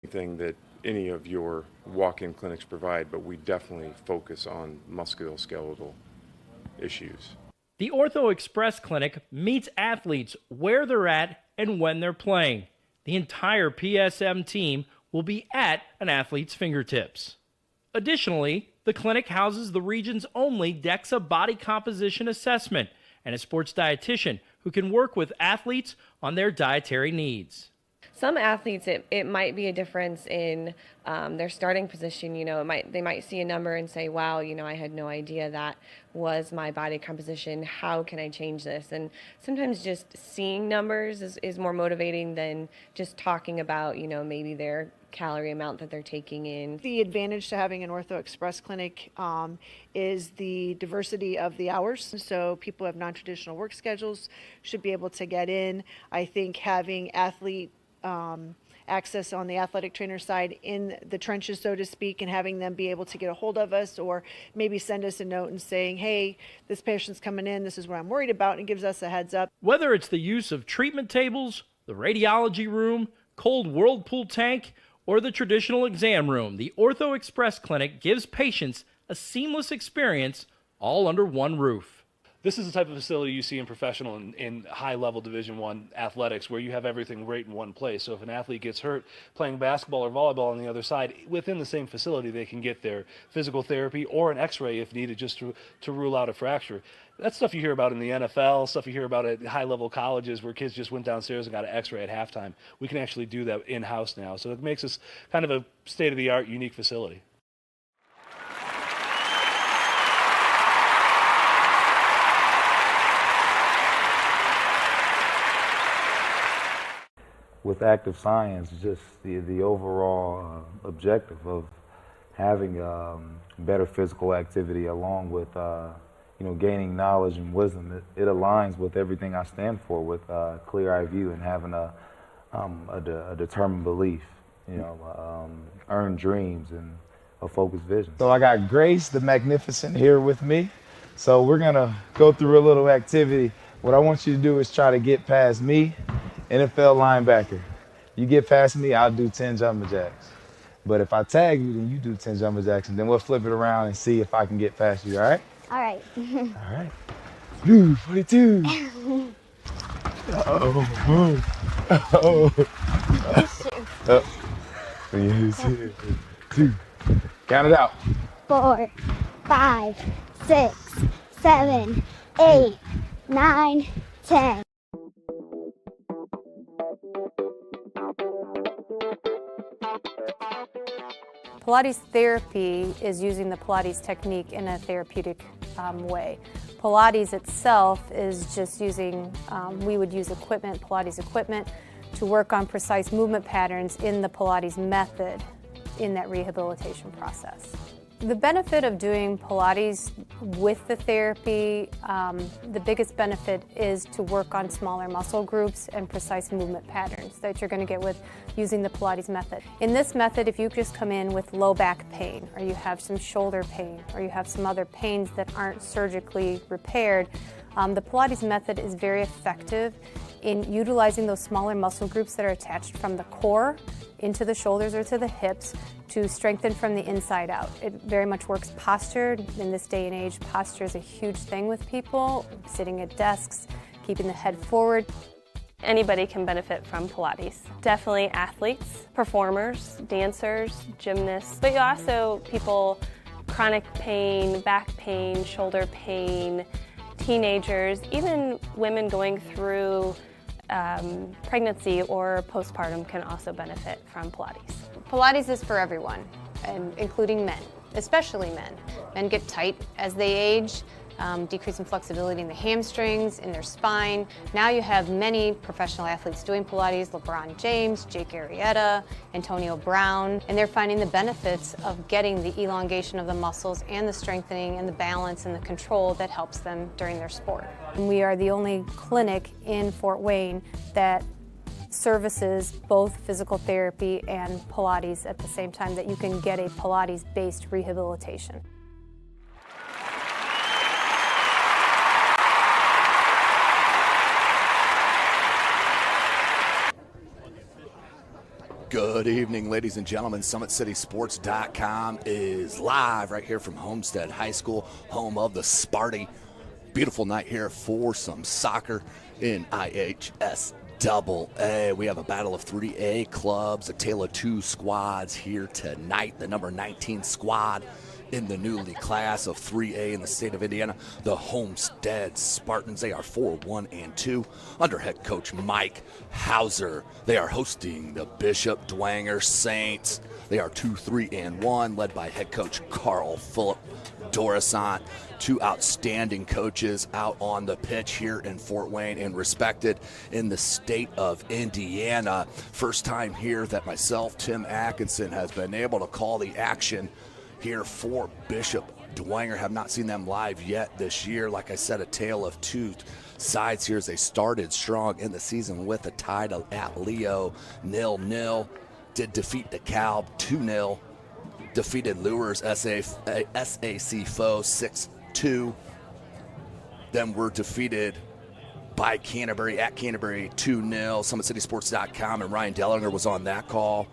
Thing that any of your walk-in clinics provide, but we definitely focus on musculoskeletal issues. The Ortho Express clinic meets athletes where they're at and when they're playing. The entire PSM team will be at an athlete's fingertips. Additionally, the clinic houses the region's only DEXA body composition assessment and a sports dietitian who can work with athletes on their dietary needs. Some athletes, it might be a difference in their starting position. They might see a number and say, wow, I had no idea that was my body composition. How can I change this? And sometimes just seeing numbers is more motivating than just talking about, maybe their calorie amount that they're taking in. The advantage to having an Ortho Express clinic is the diversity of the hours. So people who have non-traditional work schedules should be able to get in. I think having athlete access on the athletic trainer side in the trenches, so to speak, and having them be able to get a hold of us or maybe send us a note and saying, hey, this patient's coming in, this is what I'm worried about, and it gives us a heads up. Whether it's the use of treatment tables, the radiology room, cold whirlpool tank, or the traditional exam room, the Ortho Express clinic gives patients a seamless experience all under one roof. This is the type of facility you see in professional and high-level Division I athletics where you have everything right in one place. So if an athlete gets hurt playing basketball or volleyball on the other side, within the same facility they can get their physical therapy or an x-ray if needed just to rule out a fracture. That's stuff you hear about in the NFL, stuff you hear about at high-level colleges where kids just went downstairs and got an x-ray at halftime. We can actually do that in-house now. So it makes us kind of a state-of-the-art, unique facility. With active science, just the overall objective of having better physical activity along with gaining knowledge and wisdom, it aligns with everything I stand for, with clear-eye view and having a determined belief, earned dreams and a focused vision. So I got Grace the Magnificent here with me. So we're gonna go through a little activity. What I want you to do is try to get past me, NFL linebacker. You get past me, I'll do 10 jumping jacks. But if I tag you, then you do 10 jumping jacks, and then we'll flip it around and see if I can get past you, all right? All right. All right. Blue 42. Oh. Two. Count it out. 4, 5, 6, 7, 8, 9, 10. Pilates therapy is using the Pilates technique in a therapeutic way. Pilates itself is just using, we would use equipment, Pilates equipment, to work on precise movement patterns in the Pilates method in that rehabilitation process. The benefit of doing Pilates with the therapy, the biggest benefit is to work on smaller muscle groups and precise movement patterns that you're going to get with using the Pilates method. In this method, if you just come in with low back pain, or you have some shoulder pain, or you have some other pains that aren't surgically repaired, the Pilates method is very effective in utilizing those smaller muscle groups that are attached from the core into the shoulders or to the hips to strengthen from the inside out. It very much works posture. In this day and age, posture is a huge thing with people, sitting at desks, keeping the head forward. Anybody can benefit from Pilates. Definitely athletes, performers, dancers, gymnasts, but you also people, chronic pain, back pain, shoulder pain, teenagers, even women going through pregnancy or postpartum can also benefit from Pilates. Pilates is for everyone, including men, especially men. Men get tight as they age, decrease in flexibility in the hamstrings, in their spine. Now you have many professional athletes doing Pilates, LeBron James, Jake Arrieta, Antonio Brown, and they're finding the benefits of getting the elongation of the muscles and the strengthening and the balance and the control that helps them during their sport. And we are the only clinic in Fort Wayne that services both physical therapy and Pilates at the same time, that you can get a Pilates-based rehabilitation. Good evening, ladies and gentlemen. SummitCitySports.com is live right here from Homestead High School, home of the Sparty. Beautiful night here for some soccer in IHSAA. We have a battle of 3A clubs, a tale of two squads here tonight. The number 19 squad in the newly class of 3A in the state of Indiana, the Homestead Spartans. They are 4-1-2 under head coach Mike Hauser. They are hosting the Bishop Dwenger Saints. They are 2-3-1, led by head coach Carl Phillip Dorisant. Two outstanding coaches out on the pitch here in Fort Wayne and respected in the state of Indiana. First time here that myself, Tim Atkinson, has been able to call the action here for Bishop Dwenger. Have not seen them live yet this year. Like I said, a tale of two sides here as they started strong in the season with a tie at Leo 0-0. Did defeat DeKalb 2-0. Defeated Lures SAC foe 6-2. Then were defeated by Canterbury at Canterbury 2-0. SummitCitySports.com and Ryan Dellinger was on that call.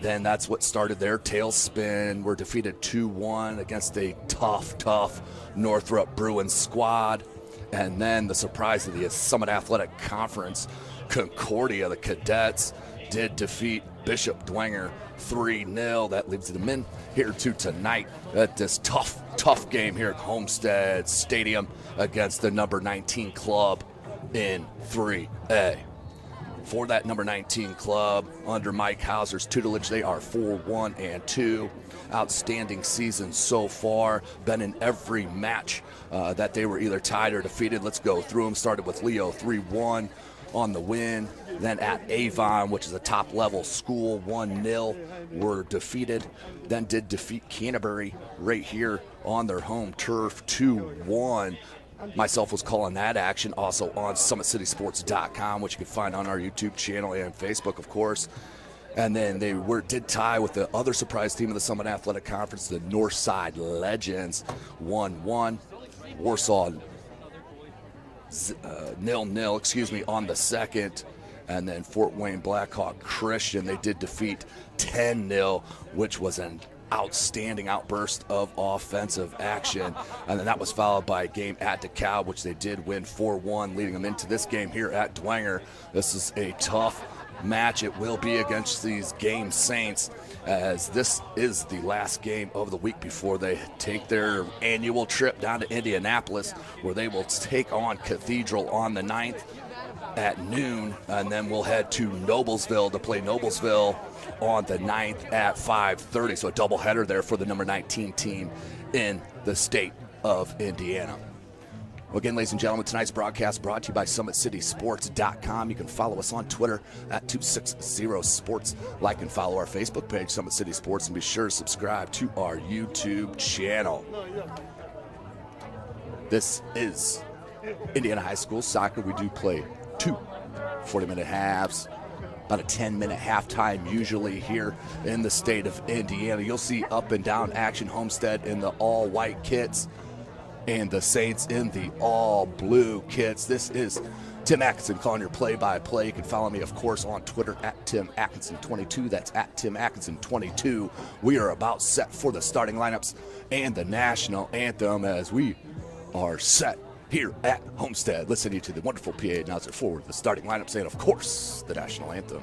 Then that's what started their tailspin. We're defeated 2-1 against a tough Northrop Bruins squad. And then the surprise of the Summit Athletic Conference, Concordia, the Cadets, did defeat Bishop Dwenger 3-0. That leaves them in here to tonight at this tough game here at Homestead Stadium against the number 19 club in 3A. For that number 19 club, under Mike Hauser's tutelage, they are 4-1-2. Outstanding season so far. Been in every match that they were either tied or defeated. Let's go through them. Started with Leo 3-1 on the win. Then at Avon, which is a top-level school, 1-0, were defeated. Then did defeat Canterbury right here on their home turf, 2-1. Myself was calling that action, also on SummitCitySports.com, which you can find on our YouTube channel and Facebook, of course. And then they did tie with the other surprise team of the Summit Athletic Conference, the Northside Legends, 1-1. Warsaw 0-0, on the second. And then Fort Wayne Blackhawk Christian, they did defeat 10-0, which was an outstanding outburst of offensive action. And then that was followed by a game at DeKalb, which they did win 4-1, leading them into this game here at Dwenger. This is a tough match. It will be against these game Saints, as this is the last game of the week before they take their annual trip down to Indianapolis, where they will take on Cathedral on the 9th at noon, and then we'll head to Noblesville to play Noblesville on the 9th at 5:30. So a doubleheader there for the number 19 team in the state of Indiana. Well, again, ladies and gentlemen, tonight's broadcast brought to you by SummitCitySports.com. You can follow us on Twitter at 260sports. Like and follow our Facebook page, Summit City Sports, and be sure to subscribe to our YouTube channel. This is Indiana High School Soccer. We do play two 40-minute halves, about a 10-minute halftime usually here in the state of Indiana. You'll see up and down action. Homestead in the all-white kits and the Saints in the all-blue kits. This is Tim Atkinson calling your play-by-play. You can follow me, of course, on Twitter at Tim Atkinson22. That's at Tim Atkinson22. We are about set for the starting lineups and the national anthem as we are set here at Homestead, listening to the wonderful PA announcer for the starting lineups and, of course, the national anthem.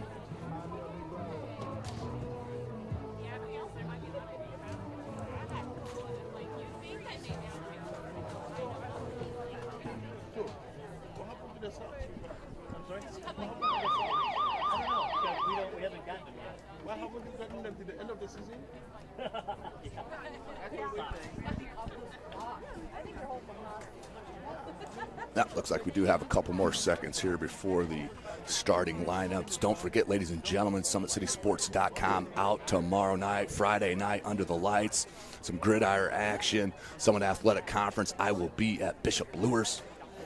That looks like we do have a couple more seconds here before the starting lineups. Don't forget, ladies and gentlemen, SummitCitySports.com out tomorrow night, Friday night, under the lights. Some gridiron action, Summit Athletic Conference. I will be at Bishop Lures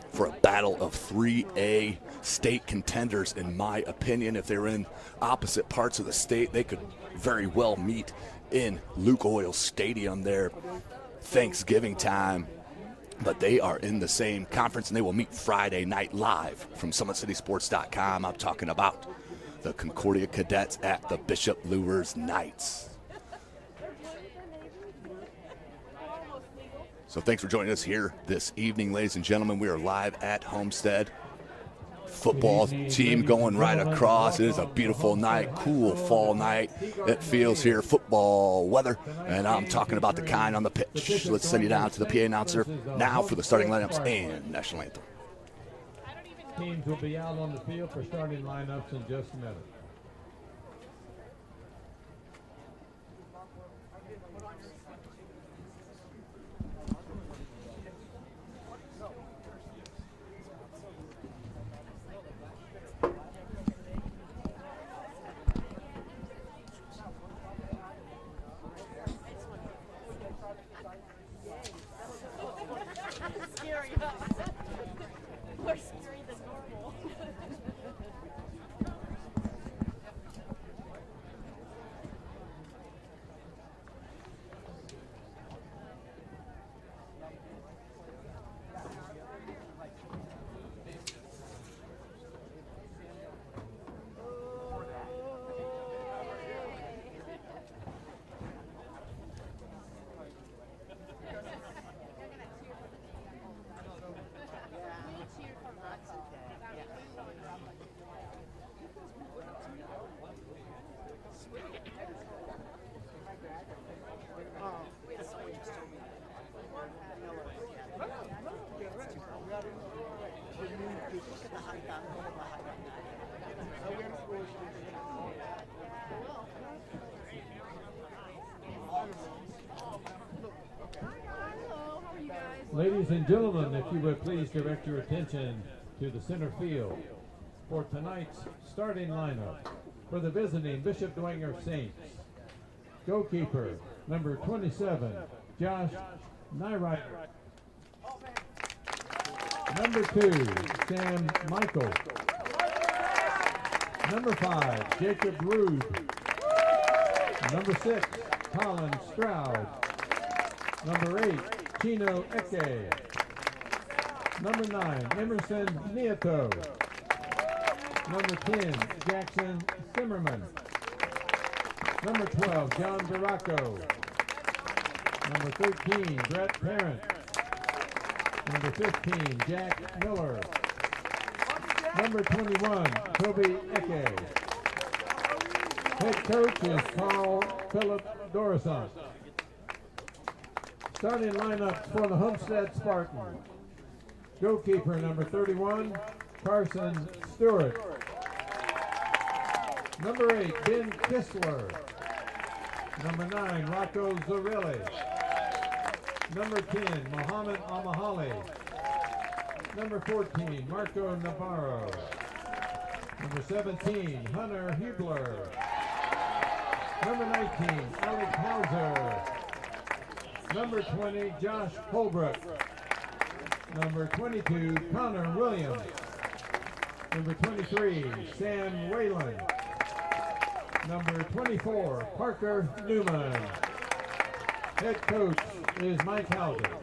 for a battle of 3A state contenders, in my opinion. If they're in opposite parts of the state, they could very well meet in Luke Oil Stadium there Thanksgiving time. But they are in the same conference, and they will meet Friday night live from SummitCitySports.com. I'm talking about the Concordia Cadets at the Bishop Lures Knights. So thanks for joining us here this evening, ladies and gentlemen. We are live at Homestead. Football team going right across. It is a beautiful night, cool fall night. It feels here, football weather, and I'm talking about the kind on the pitch. Let's send you down to the PA announcer now for the starting lineups and national anthem. Teams will be out on the field for starting lineups in just a minute. Ladies and gentlemen, if you would please direct your attention to the center field for tonight's starting lineup for the visiting Bishop Dwenger Saints. Goalkeeper, number 27, Josh Nyrider. Number 2, Sam Michael. Number 5, Jacob Rude. Number 6, Colin Stroud. Number 8, Chino Eke. Number 9, Emerson Nieto. Number 10, Jackson Zimmerman. Number 12, John Baracco. Number 13, Brett Parent. Number 15, Jack Miller. Number 21, Toby Eke. Head coach is Carl Philip Dorison. Starting lineups for the Homestead Spartans. Goalkeeper number 31, Carson Stewart. Number 8, Ben Kistler. Number 9, Rocco Zorilli. Number 10, Mohammed Amahali. Number 14, Marco Navarro. Number 17, Hunter Hubler. Number 19, Alec Hauser. Number 20, Josh Holbrook. Number 22, Connor Williams. Number 23, Sam Whalen. Number 24, Parker Newman. Head coach is Mike Hauser.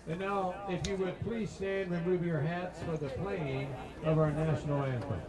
And now, if you would please stand and remove your hats for the playing of our national anthem.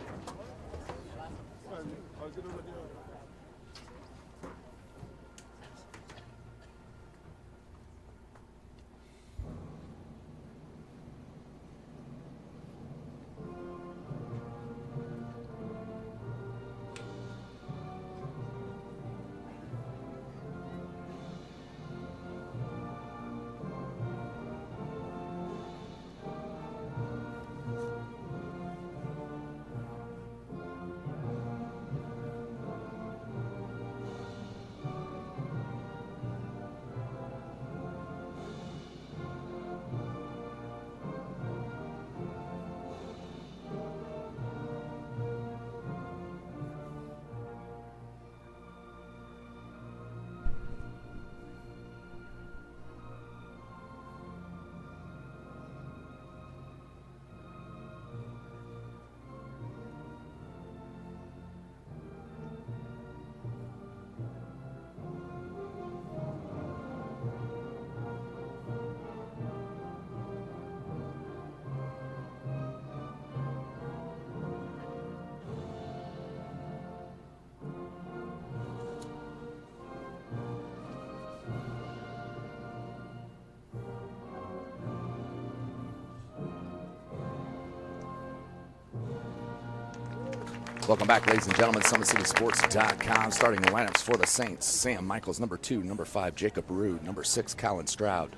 Welcome back, ladies and gentlemen. SummitCitySports.com. Starting lineups for the Saints. Sam Michaels, number 2. Number 5, Jacob Rude. Number 6, Colin Stroud.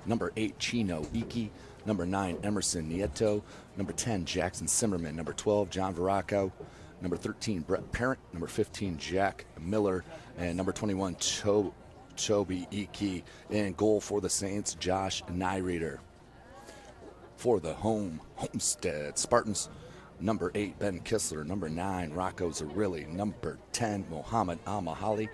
Number 8, Chino Iki. Number 9, Emerson Nieto. Number 10, Jackson Simmerman. Number 12, John Veraco. Number 13, Brett Parent. Number 15, Jack Miller. And number 21, Toby Iki. In goal for the Saints, Josh Nyreader. For the Homestead Spartans, number 8, Ben Kistler. Number 9, Rocco Zarilli. Number 10, Mohammed Al-Mahali.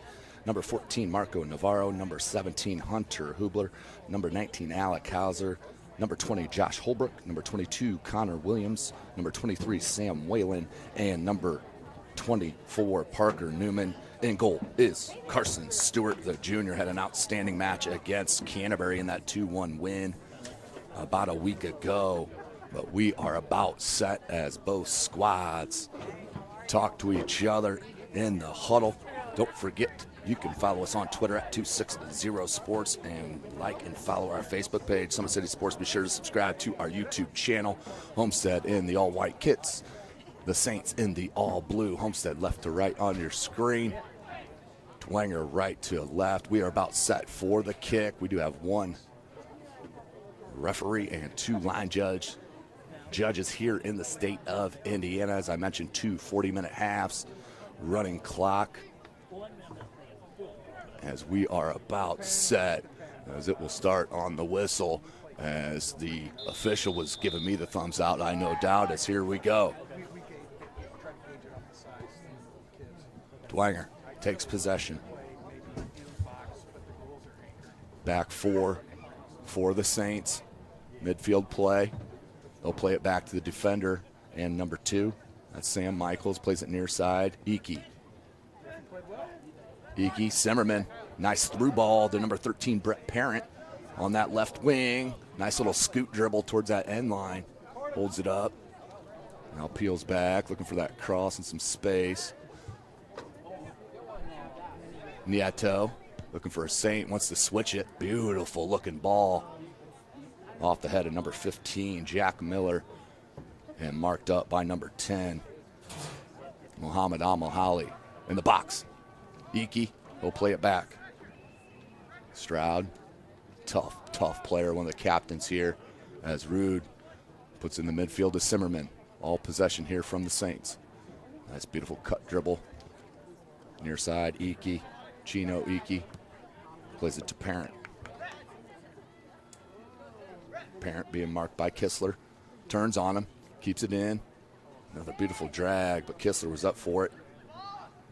Number 14, Marco Navarro. Number 17, Hunter Hubler. Number 19, Alec Hauser. Number 20, Josh Holbrook. Number 22, Connor Williams. Number 23, Sam Whalen. And number 24, Parker Newman. In goal is Carson Stewart. The junior had an outstanding match against Canterbury in that 2-1 win about a week ago. But we are about set as both squads talk to each other in the huddle. Don't forget, you can follow us on Twitter at 260sports and like and follow our Facebook page, Summit City Sports. Be sure to subscribe to our YouTube channel. Homestead in the all-white kits. The Saints in the all-blue. Homestead left to right on your screen. Dwenger right to left. We are about set for the kick. We do have one referee and 2 line judges here in the state of Indiana. As I mentioned, 2 40-minute halves, running clock as we are about set, as it will start on the whistle, as the official was giving me the thumbs out, I no doubt, as here we go. Dwenger takes possession. Back 4 for the Saints. Midfield play. They'll play it back to the defender and number 2. That's Sam Michaels. Plays it near side. Iki, Simmerman. Nice through ball to number 13, Brett Parent on that left wing. Nice little scoot dribble towards that end line. Holds it up. Now peels back, looking for that cross and some space. Nieto looking for a Saint, wants to switch it. Beautiful looking ball. Off the head of number 15, Jack Miller. And marked up by number 10, Mohammed Al-Mahali. In the box. Iki will play it back. Stroud, tough player, one of the captains here, as Rude puts in the midfield to Simmerman. All possession here from the Saints. Nice beautiful cut dribble. Near side, Iki, Chino Iki. Plays it to Parent. Parent being marked by Kistler. Turns on him, keeps it in. Another beautiful drag, but Kistler was up for it.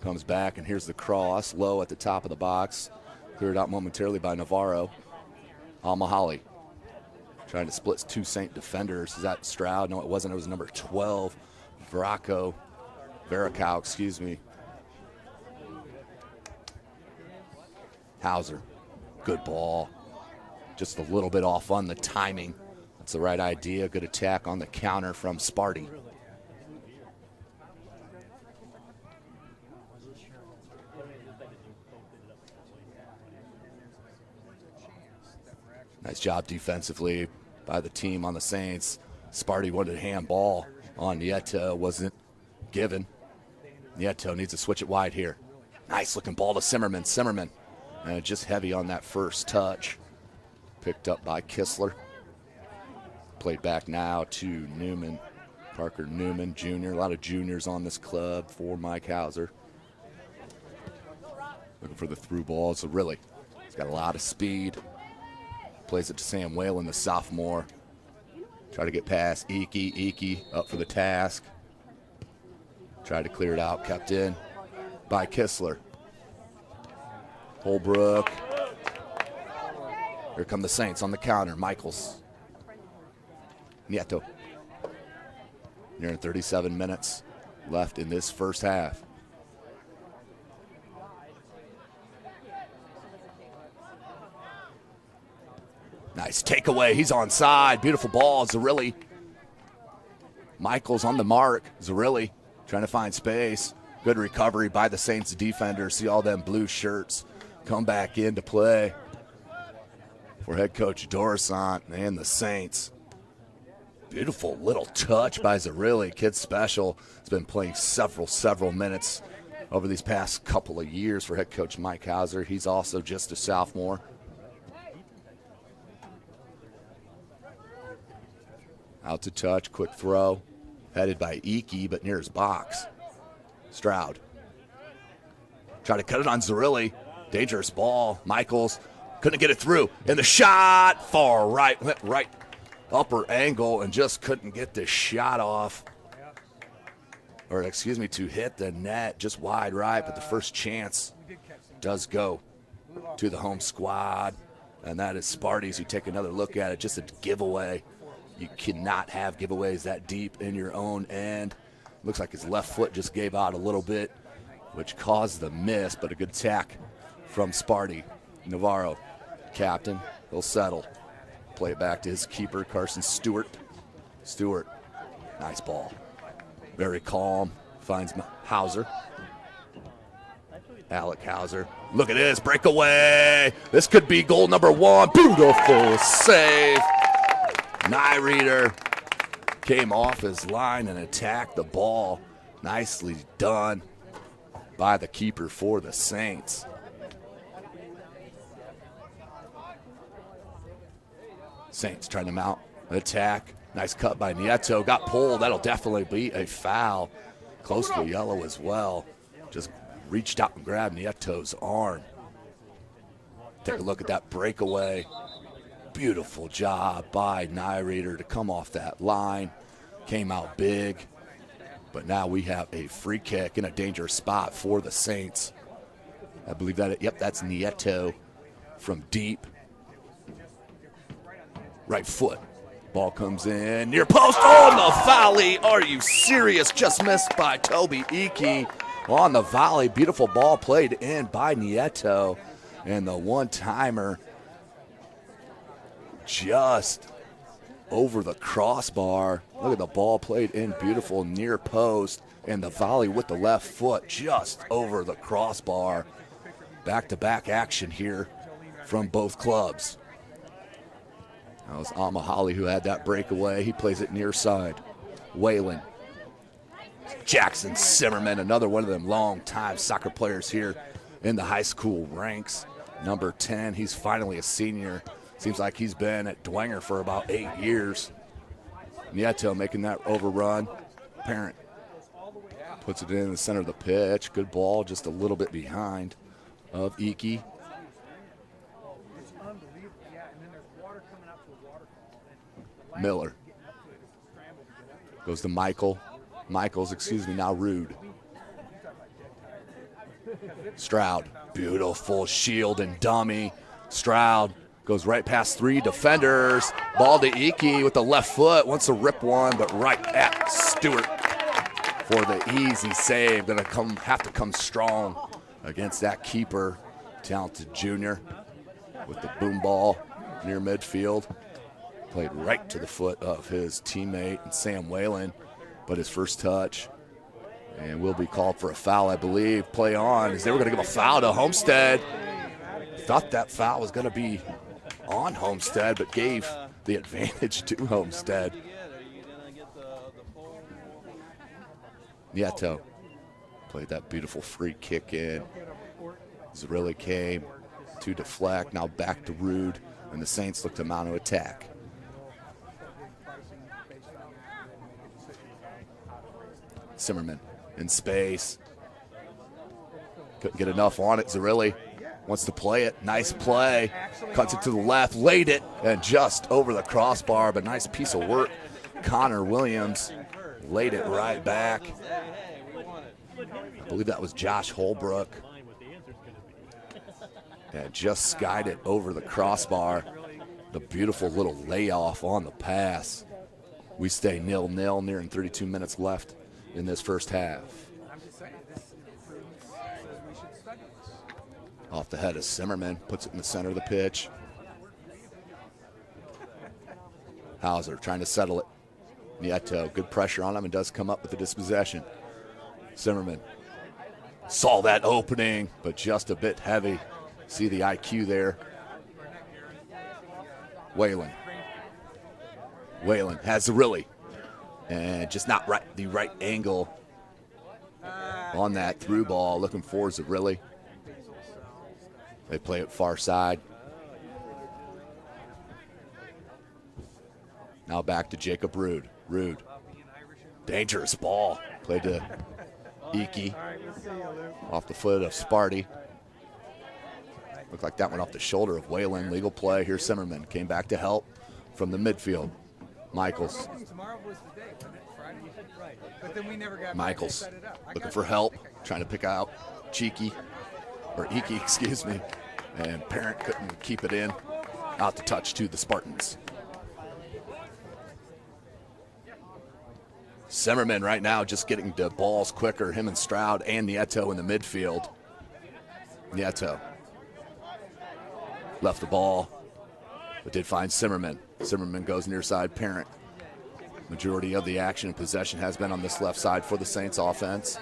Comes back, and here's the cross, low at the top of the box. Cleared out momentarily by Navarro. Al-Mahali trying to split 2 Saint defenders. Is that Stroud? No, it wasn't. It was number 12, Veraco, excuse me. Hauser, good ball. Just a little bit off on the timing. That's the right idea. Good attack on the counter from Sparty. Nice job defensively by the team on the Saints. Sparty wanted a handball on Nieto. Wasn't given. Nieto needs to switch it wide here. Nice looking ball to Simmerman. And just heavy on that first touch. Picked up by Kistler. Played back now to Newman. Parker Newman, Jr. A lot of juniors on this club for Mike Hauser. Looking for the through ball. So really, he's got a lot of speed. Plays it to Sam Whalen, the sophomore. Try to get past Iki up for the task. Tried to clear it out, kept in by Kistler. Holbrook. Here come the Saints on the counter. Michaels. Nieto. Nearing 37 minutes left in this first half. Nice takeaway. He's onside. Beautiful ball. Zarilli. Michaels on the mark. Zarilli trying to find space. Good recovery by the Saints defenders. See all them blue shirts come back into play for head coach Dorisant and the Saints. Beautiful little touch by Zerilli. Kid special. Has been playing several minutes over these past couple of years for head coach Mike Hauser. He's also just a sophomore. Out to touch, quick throw. Headed by Iki, but near his box. Stroud. Try to cut it on Zerilli. Dangerous ball. Michaels couldn't get it through. And the shot, far right, went right upper angle and just couldn't get the shot off. Or excuse me, to hit the net just wide right, but the first chance does go to the home squad. And that is Sparty's. You take another look at it, just a giveaway. You cannot have giveaways that deep in your own end. Looks like his left foot just gave out a little bit, which caused the miss, but a good tack from Sparty. Navarro, captain, he'll settle. Play it back to his keeper, Carson Stewart. Stewart, nice ball. Very calm, finds Hauser. Alec Hauser, look at this, breakaway. This could be goal number 1. Beautiful save. Nyreeder came off his line and attacked the ball. Nicely done by the keeper for the Saints. Saints trying to mount the attack. Nice cut by Nieto. Got pulled. That'll definitely be a foul. Close to yellow as well. Just reached out and grabbed Nieto's arm. Take a look at that breakaway. Beautiful job by Nyreeder to come off that line. Came out big. But now we have a free kick in a dangerous spot for the Saints. I believe that, yep, that's Nieto from deep. Right foot. Ball comes in. Near post on the volley. Are you serious? Just missed by Toby Iki on the volley. Beautiful ball played in by Nieto. And the one-timer just over the crossbar. Look at the ball played in, beautiful near post, and the volley with the left foot just over the crossbar. Back-to-back action here from both clubs. That was Amahali who had that breakaway. He plays it near side. Whalen. Jackson Zimmerman, another one of them long-time soccer players here in the high school ranks. Number 10, he's finally a senior. Seems like he's been at Dwenger for about 8 years. Nieto making that overrun. Parent puts it in the center of the pitch. Good ball, just a little bit behind of Iki. Miller. Goes to Michael. Now Rude. Stroud. Beautiful shield and dummy. Stroud goes right past 3 defenders. Ball to Iki with the left foot. Wants to rip one, but right at Stewart for the easy save. Gonna have to come strong against that keeper. Talented junior with the boom ball near midfield. Played right to the foot of his teammate, Sam Whalen, but his first touch. And will be called for a foul, I believe. Play on, as they were gonna give a foul to Homestead. Thought that foul was gonna be on Homestead, but gave the advantage to Homestead. Nieto played that beautiful free kick in. Zerilli came to deflect, now back to Rude, and the Saints look to mount to attack. Zimmerman in space. Couldn't get enough on it. Zerilli wants to play it. Nice play. Cuts it to the left, laid it, and just over the crossbar, but nice piece of work. Connor Williams laid it right back. I believe that was Josh Holbrook. And just skied it over the crossbar. The beautiful little layoff on the pass. We stay 0-0, nearing 32 minutes left in this first half. Off the head of Zimmerman, puts it in the center of the pitch. Hauser trying to settle it. Nieto, good pressure on him and does come up with the dispossession. Zimmerman saw that opening, but just a bit heavy. See the IQ there. Whalen. Whalen has Zerilli, and just not the right angle on that through ball. Looking for Zerilli. They play it far side. Now back to Jacob Rude. Rude, dangerous ball. Played to Iki. Off the foot of Sparty. Looked like that went off the shoulder of Whalen. Legal play. Here's Zimmerman. Came back to help from the midfield. Michaels. Michaels looking for help. Trying to pick out Iki, excuse me. And Parent couldn't keep it in. Out to touch to the Spartans. Zimmerman right now just getting the balls quicker. Him and Stroud and Nieto in the midfield. Nieto left the ball, but did find Zimmerman. Zimmerman goes near side. Parent. Majority of the action and possession has been on this left side for the Saints offense.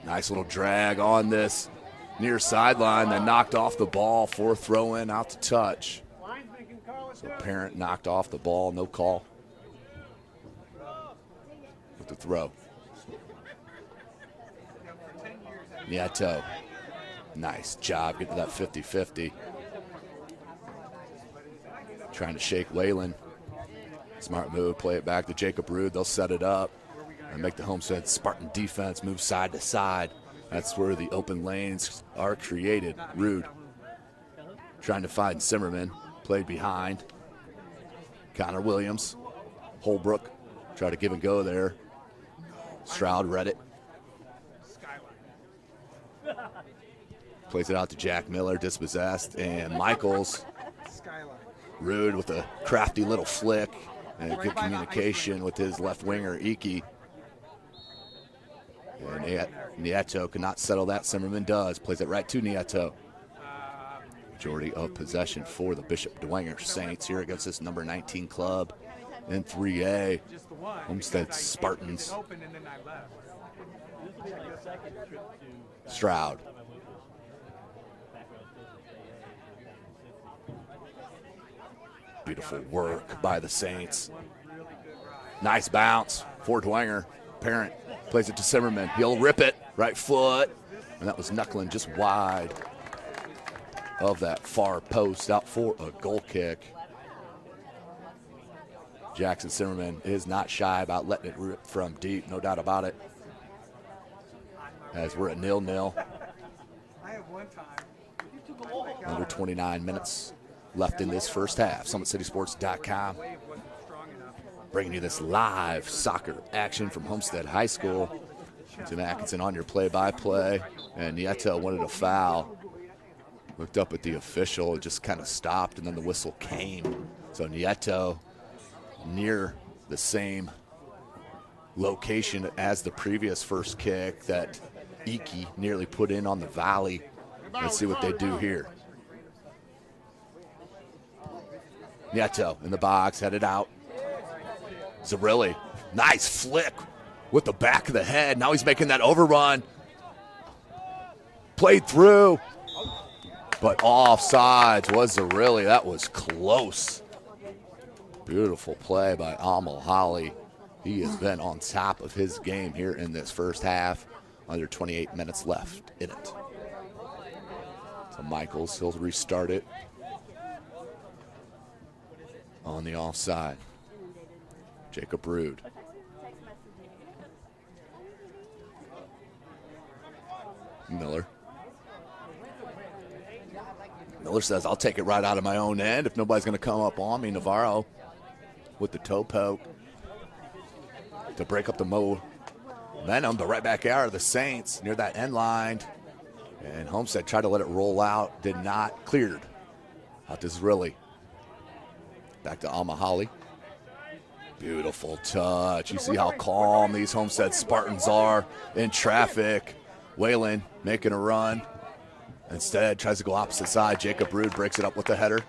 Nice little drag on this near sideline, then knocked off the ball for throw in out to touch. So Parent knocked off the ball, no call. With the throw. Nieto. Nice job getting to that 50-50. Trying to shake Whalen. Smart move, play it back to Jacob Rude. They'll set it up and make the Homestead Spartan defense move side to side. That's where the open lanes are created. Rude trying to find Zimmerman. Played behind. Connor Williams. Holbrook try to give and go there. Stroud read it. Plays it out to Jack Miller, dispossessed, and Michaels. Rude with a crafty little flick and good communication with his left winger, Iki. And Nieto cannot settle that. Zimmerman does. Plays it right to Nieto. Majority of possession for the Bishop Dwenger Saints here against this number 19 club in 3A. Homestead Spartans. Stroud. Beautiful work by the Saints. Nice bounce for Dwenger. Parent plays it to Zimmerman. He'll rip it, right foot. And that was knuckling just wide of that far post, out for a goal kick. Jackson Zimmerman is not shy about letting it rip from deep, no doubt about it. As we're at 0-0. Under 29 minutes left in this first half. SummitCitySports.com. Bringing you this live soccer action from Homestead High School. Tim Atkinson on your play-by-play. And Nieto wanted a foul. Looked up at the official, it just kind of stopped, and then the whistle came. So Nieto near the same location as the previous first kick that Iki nearly put in on the volley. Let's see what they do here. Nieto in the box, headed out. Zerilli, nice flick with the back of the head. Now he's making that overrun. Played through, but offsides was Zerilli. That was close. Beautiful play by Amal Holly. He has been on top of his game here in this first half. Under 28 minutes left in it. So Michaels, he'll restart it on the offside. Jacob Rude. Miller. Miller says, I'll take it right out of my own end if nobody's going to come up on me. Navarro with the toe poke to break up the momentum, but right back out of the Saints near that end line. And Homestead tried to let it roll out, did not. Cleared. Out to Zerilli. Back to Amahali. Beautiful touch. You see how calm these Homestead Spartans are in traffic. Whalen making a run. Instead, tries to go opposite side. Jacob Rude breaks it up with the header.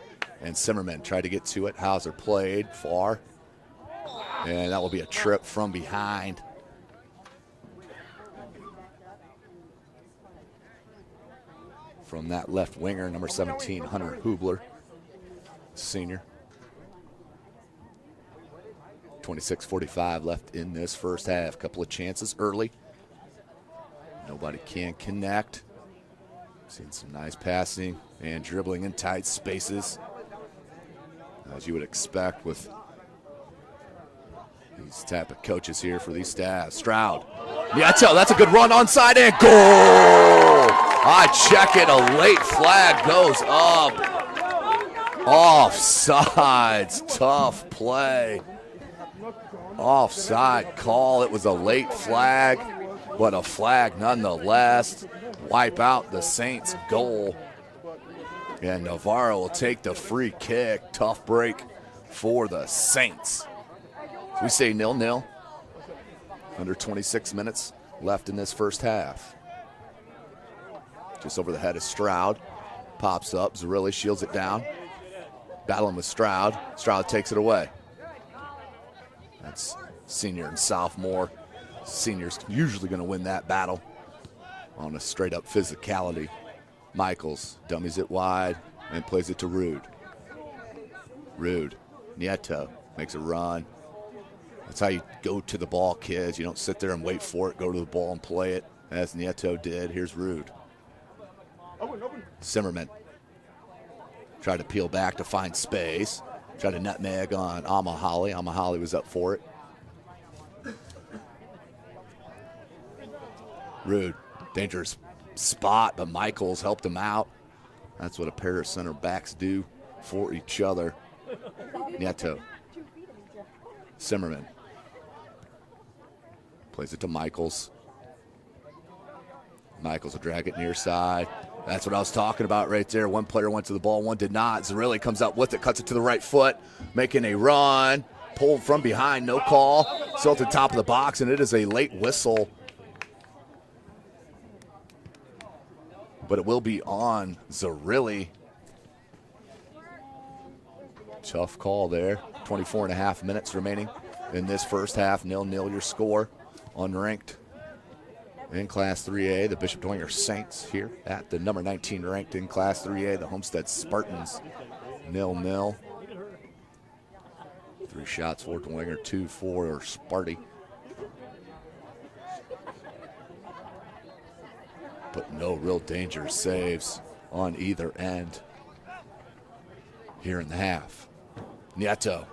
And Zimmerman tried to get to it. Hauser played far. And that will be a trip from behind. From that left winger, number 17, Hunter Hubler, senior. 26:45 left in this first half. Couple of chances early. Nobody can connect. Seen some nice passing and dribbling in tight spaces, as you would expect with these type of coaches here for these staffs. Stroud. Nieto, that's a good run onside and goal! I check it, a late flag goes up. Offsides, tough play. Offside call, it was a late flag, but a flag nonetheless. Wipe out the Saints goal. And Navarro will take the free kick. Tough break for the Saints. We say 0-0. Under 26 minutes left in this first half. Just over the head of Stroud. Pops up. Zerilli shields it down. Battling with Stroud. Stroud takes it away. That's senior and sophomore. Senior's usually going to win that battle on a straight-up physicality. Michaels dummies it wide and plays it to Rude. Rude. Nieto makes a run. That's how you go to the ball, kids. You don't sit there and wait for it. Go to the ball and play it, as Nieto did. Here's Rude. Zimmerman tried to peel back to find space. Tried to nutmeg on Mahoney. Mahoney was up for it. Rude. Dangerous spot, but Michaels helped him out. That's what a pair of center backs do for each other. Nieto. Zimmerman. Plays it to Michaels. Michaels will drag it near side. That's what I was talking about right there. One player went to the ball, one did not. Zerilli comes up with it, cuts it to the right foot, making a run. Pulled from behind, no call. Still at the top of the box, and it is a late whistle. But it will be on Zerilli. Tough call there. 24 and a half minutes remaining in this first half. 0-0 your score. Unranked in Class 3A, the Bishop Dwenger Saints here at the number 19 ranked in Class 3A, the Homestead Spartans. 0-0. 3 shots for Dwenger, 2 for Sparty. But no real danger saves on either end here in the half. Nieto.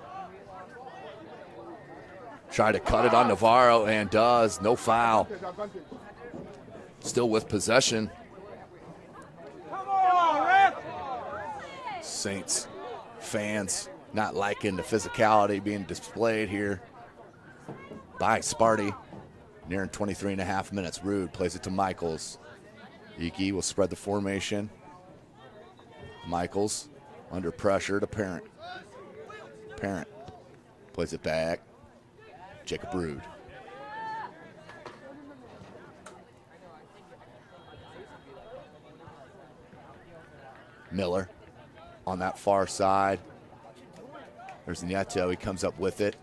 Try to cut it on Navarro and does. No foul. Still with possession. Saints fans not liking the physicality being displayed here by Sparty. Nearing 23 and a half minutes. Rude plays it to Michaels. Iki will spread the formation. Michaels under pressure to Parent. Parent plays it back. Jacob Rude. Miller on that far side. There's Nieto. He comes up with it.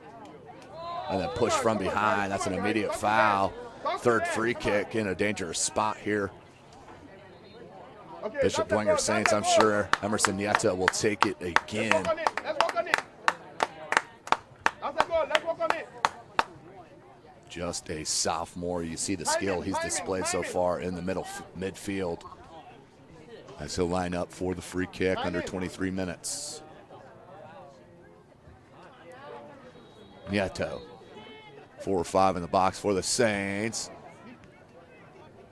And then push from behind. That's an immediate foul. Third free kick in a dangerous spot here. Bishop Dwenger Saints, I'm sure Emerson Nieto will take it again. Just a sophomore. You see the skill he's displayed so far in the midfield. As he'll line up for the free kick under 23 minutes. Nieto. 4 or 5 in the box for the Saints.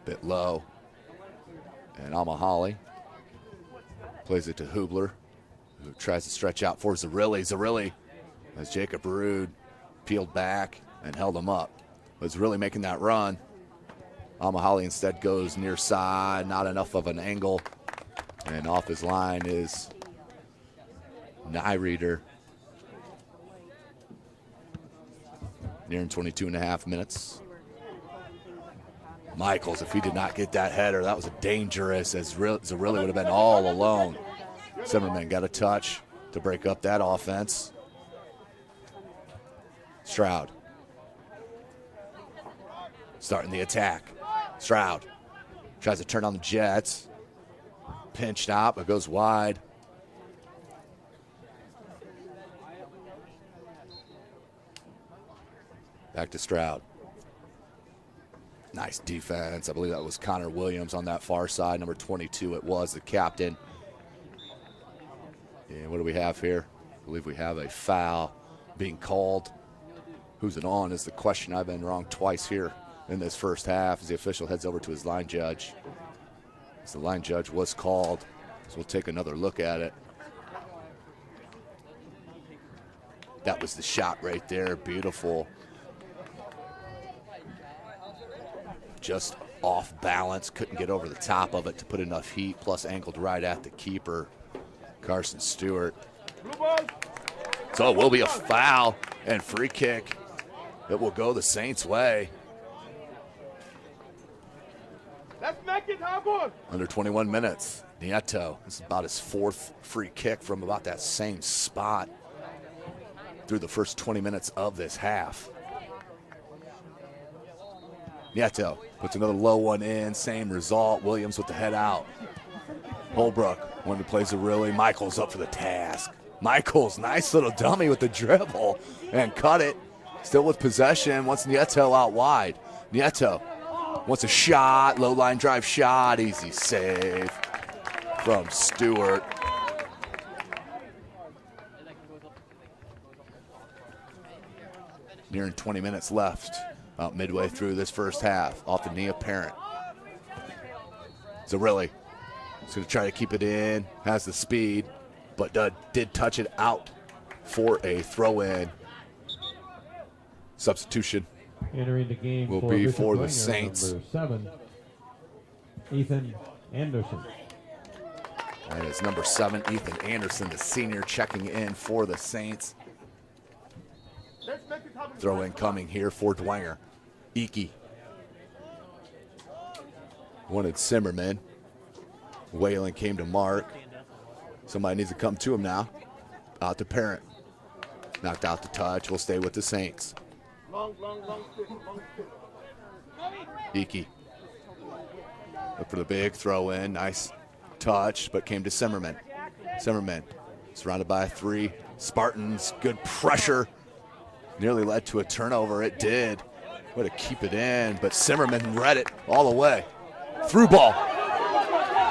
Bit low. And Mahoney plays it to Hubler, who tries to stretch out for Zerilli. Zerilli, as Jacob Rude peeled back and held him up. Was really making that run. Mahoney instead goes near side, not enough of an angle. And off his line is Nyreeder. Nearing 22 and a half minutes. Michaels, if he did not get that header, that was a dangerous, as Zerilli would have been all alone. Zimmerman got a touch to break up that offense. Stroud. Starting the attack. Stroud tries to turn on the Jets. Pinched out, but goes wide. Back to Stroud. Nice defense. I believe that was Connor Williams on that far side. Number 22 it was, the captain. And what do we have here? I believe we have a foul being called. Who's it on is the question. I've been wrong twice here in this first half as the official heads over to his line judge. As the line judge was called, so we'll take another look at it. That was the shot right there. Beautiful. Just off balance. Couldn't get over the top of it to put enough heat, plus angled right at the keeper, Carson Stewart. So it will be a foul and free kick. It will go the Saints' way. Under 21 minutes. Nieto, this is about his 4th free kick from about that same spot through the first 20 minutes of this half. Nieto puts another low one in, same result. Williams with the head out. Holbrook, one who plays a really. Michaels up for the task. Michaels, nice little dummy with the dribble and cut it. Still with possession, wants Nieto out wide. Nieto wants a shot, low line drive shot, easy save from Stewart. Nearing 20 minutes left, about midway through this first half, off the knee of Parent. Zarrilli is going to try to keep it in, has the speed, but did touch it out for a throw-in. Substitution entering the game will for be Bishop for the Dwenger, Saints. Number 7, Ethan Anderson. That is number 7, Ethan Anderson, the senior, checking in for the Saints. Throw-in coming here for Dwenger. Iki wanted Zimmerman. Whalen came to Mark. Somebody needs to come to him now. Out to Parent. Knocked out the touch. Will stay with the Saints. Iki. Look for the big throw in. Nice touch, but came to Zimmerman. Zimmerman surrounded by 3 Spartans. Good pressure. Nearly led to a turnover. It did. Way to keep it in, but Zimmerman read it all the way. Through ball.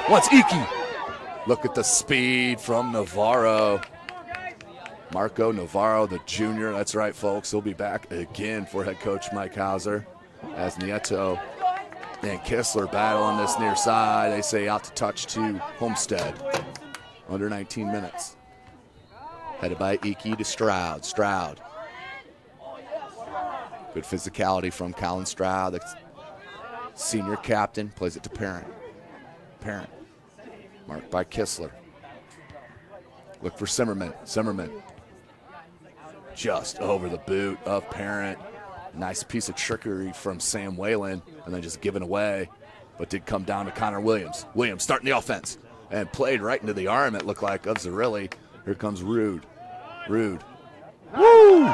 Wants Iki. Look at the speed from Navarro. Marco Navarro, the junior. That's right, folks. He'll be back again for head coach Mike Hauser as Nieto and Kistler battle on this near side. They say out to touch to Homestead. Under 19 minutes. Headed by Iki to Stroud. Stroud. Good physicality from Colin Stroud, the senior captain. Plays it to Parent. Parent. Marked by Kistler. Look for Zimmerman. Zimmerman. Just over the boot of Parent. Nice piece of trickery from Sam Whalen, and then just given away, but did come down to Connor Williams. Williams starting the offense and played right into the arm, it looked like, of Zarrilli. Here comes Rude. Rude. Woo!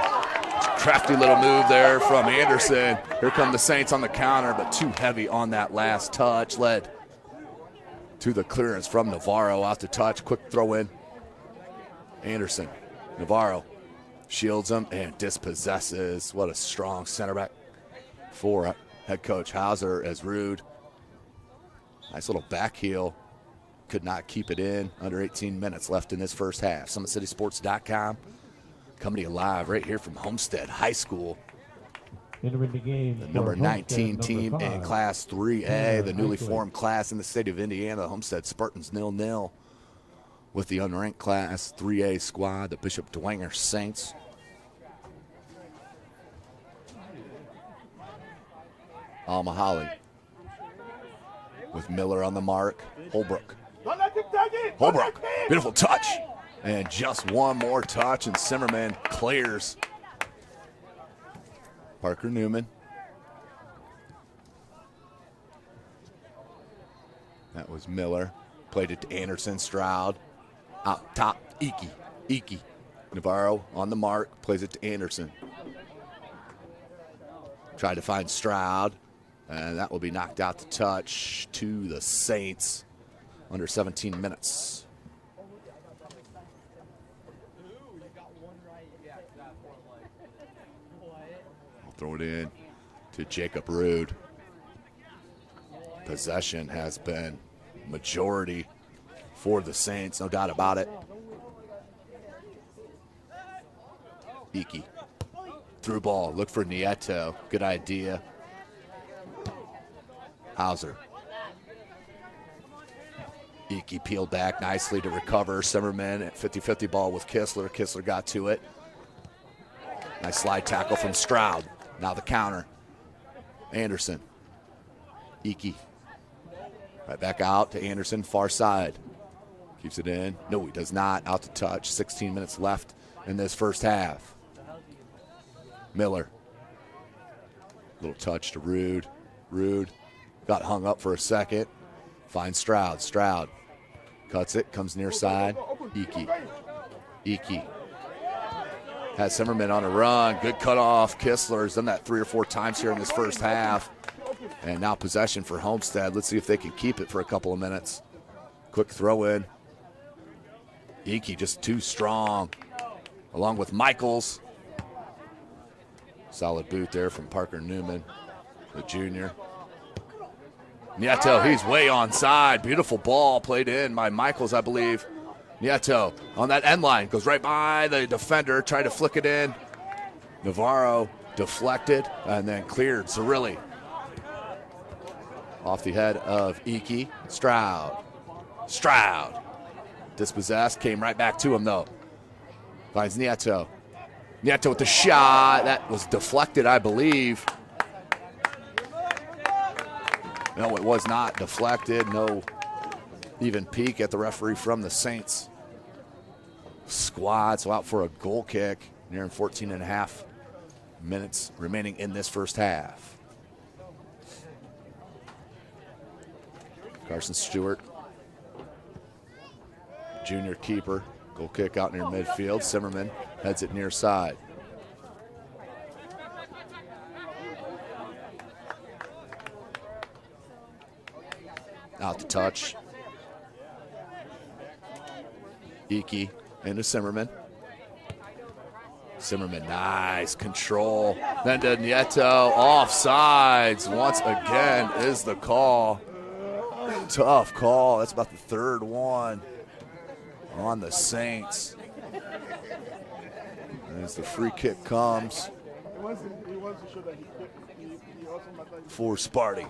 Crafty little move there from Anderson. Here come the Saints on the counter, but too heavy on that last touch. Led to the clearance from Navarro. Out to touch. Quick throw in. Anderson. Navarro shields him and dispossesses. What a strong center back for head coach Hauser as Rude. Nice little back heel. Could not keep it in. Under 18 minutes left in this first half. SummitCitySports.com. Coming to you live right here from Homestead High School. Entering the game The number 19 team number in 5, Class 3A, the newly formed class in the state of Indiana. The Homestead Spartans 0-0 with the unranked Class 3A squad, the Bishop Dwenger Saints. Mahoney with Miller on the mark. Holbrook. Holbrook, beautiful touch. And just one more touch, and Zimmerman clears. Parker Newman. That was Miller. Played it to Anderson. Stroud. Out top, Iki. Iki. Navarro on the mark. Plays it to Anderson. Tried to find Stroud. And that will be knocked out to touch to the Saints. Under 17 minutes. Throw it in to Jacob Rude. Possession has been majority for the Saints, no doubt about it. Iki. Through ball, look for Nieto. Good idea. Hauser. Iki peeled back nicely to recover. Zimmerman at 50-50 ball with Kistler. Kistler got to it. Nice slide tackle from Stroud. Now the counter. Anderson. Iki. Right back out to Anderson, far side. Keeps it in. No, he does not. Out to touch. 16 minutes left in this first half. Miller. Little touch to Rude. Rude got hung up for a second. Finds Stroud. Stroud cuts it, comes near side. Iki. Iki. Has Zimmerman on a run. Good cutoff. Kistler's done that 3 or 4 times here in this first half. And now possession for Homestead. Let's see if they can keep it for a couple of minutes. Quick throw in. Iki just too strong. Along with Michaels. Solid boot there from Parker Newman, the junior. Nieto, he's way onside. Beautiful ball played in by Michaels, I believe. Nieto on that end line. Goes right by the defender. Tried to flick it in. Navarro deflected and then cleared. Cirilli. Off the head of Iki. Stroud. Stroud. Dispossessed. Came right back to him, though. Finds Nieto. Nieto with the shot. That was deflected, I believe. No, it was not deflected. No even peek at the referee from the Saints squad. So out for a goal kick. Nearing 14 and a half minutes remaining in this first half. Carson Stewart, junior keeper. Goal kick out near midfield. Zimmerman heads it near side. Out to touch. Iki into Zimmerman. Zimmerman, nice control. Then to Nieto, offsides once again is the call. Tough call. That's about the third one on the Saints. As the free kick comes for Sparty.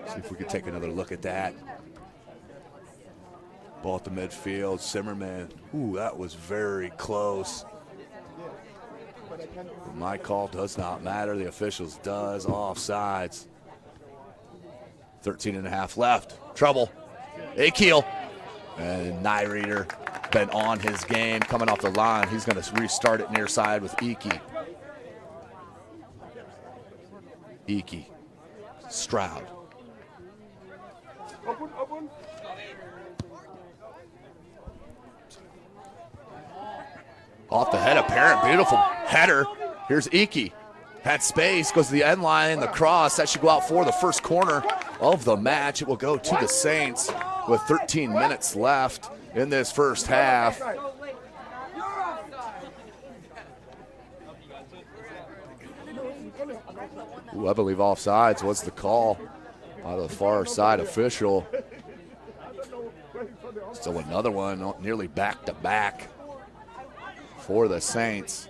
See if we can take another look at that. Ball at the midfield. Zimmerman. Ooh, that was very close. My call does not matter. The officials does. Offsides. 13 and a half left. Trouble. Akeel. And Nyreeder been on his game. Coming off the line. He's going to restart it near side with Iki. Iki. Stroud. Off the head of Parent. Beautiful header. Here's Iki. Had space. Goes to the end line. The cross. That should go out for the first corner of the match. It will go to the Saints with 13 minutes left in this first half. Ooh, I believe offsides was the call out of the far side official. So another one nearly back to back for the Saints.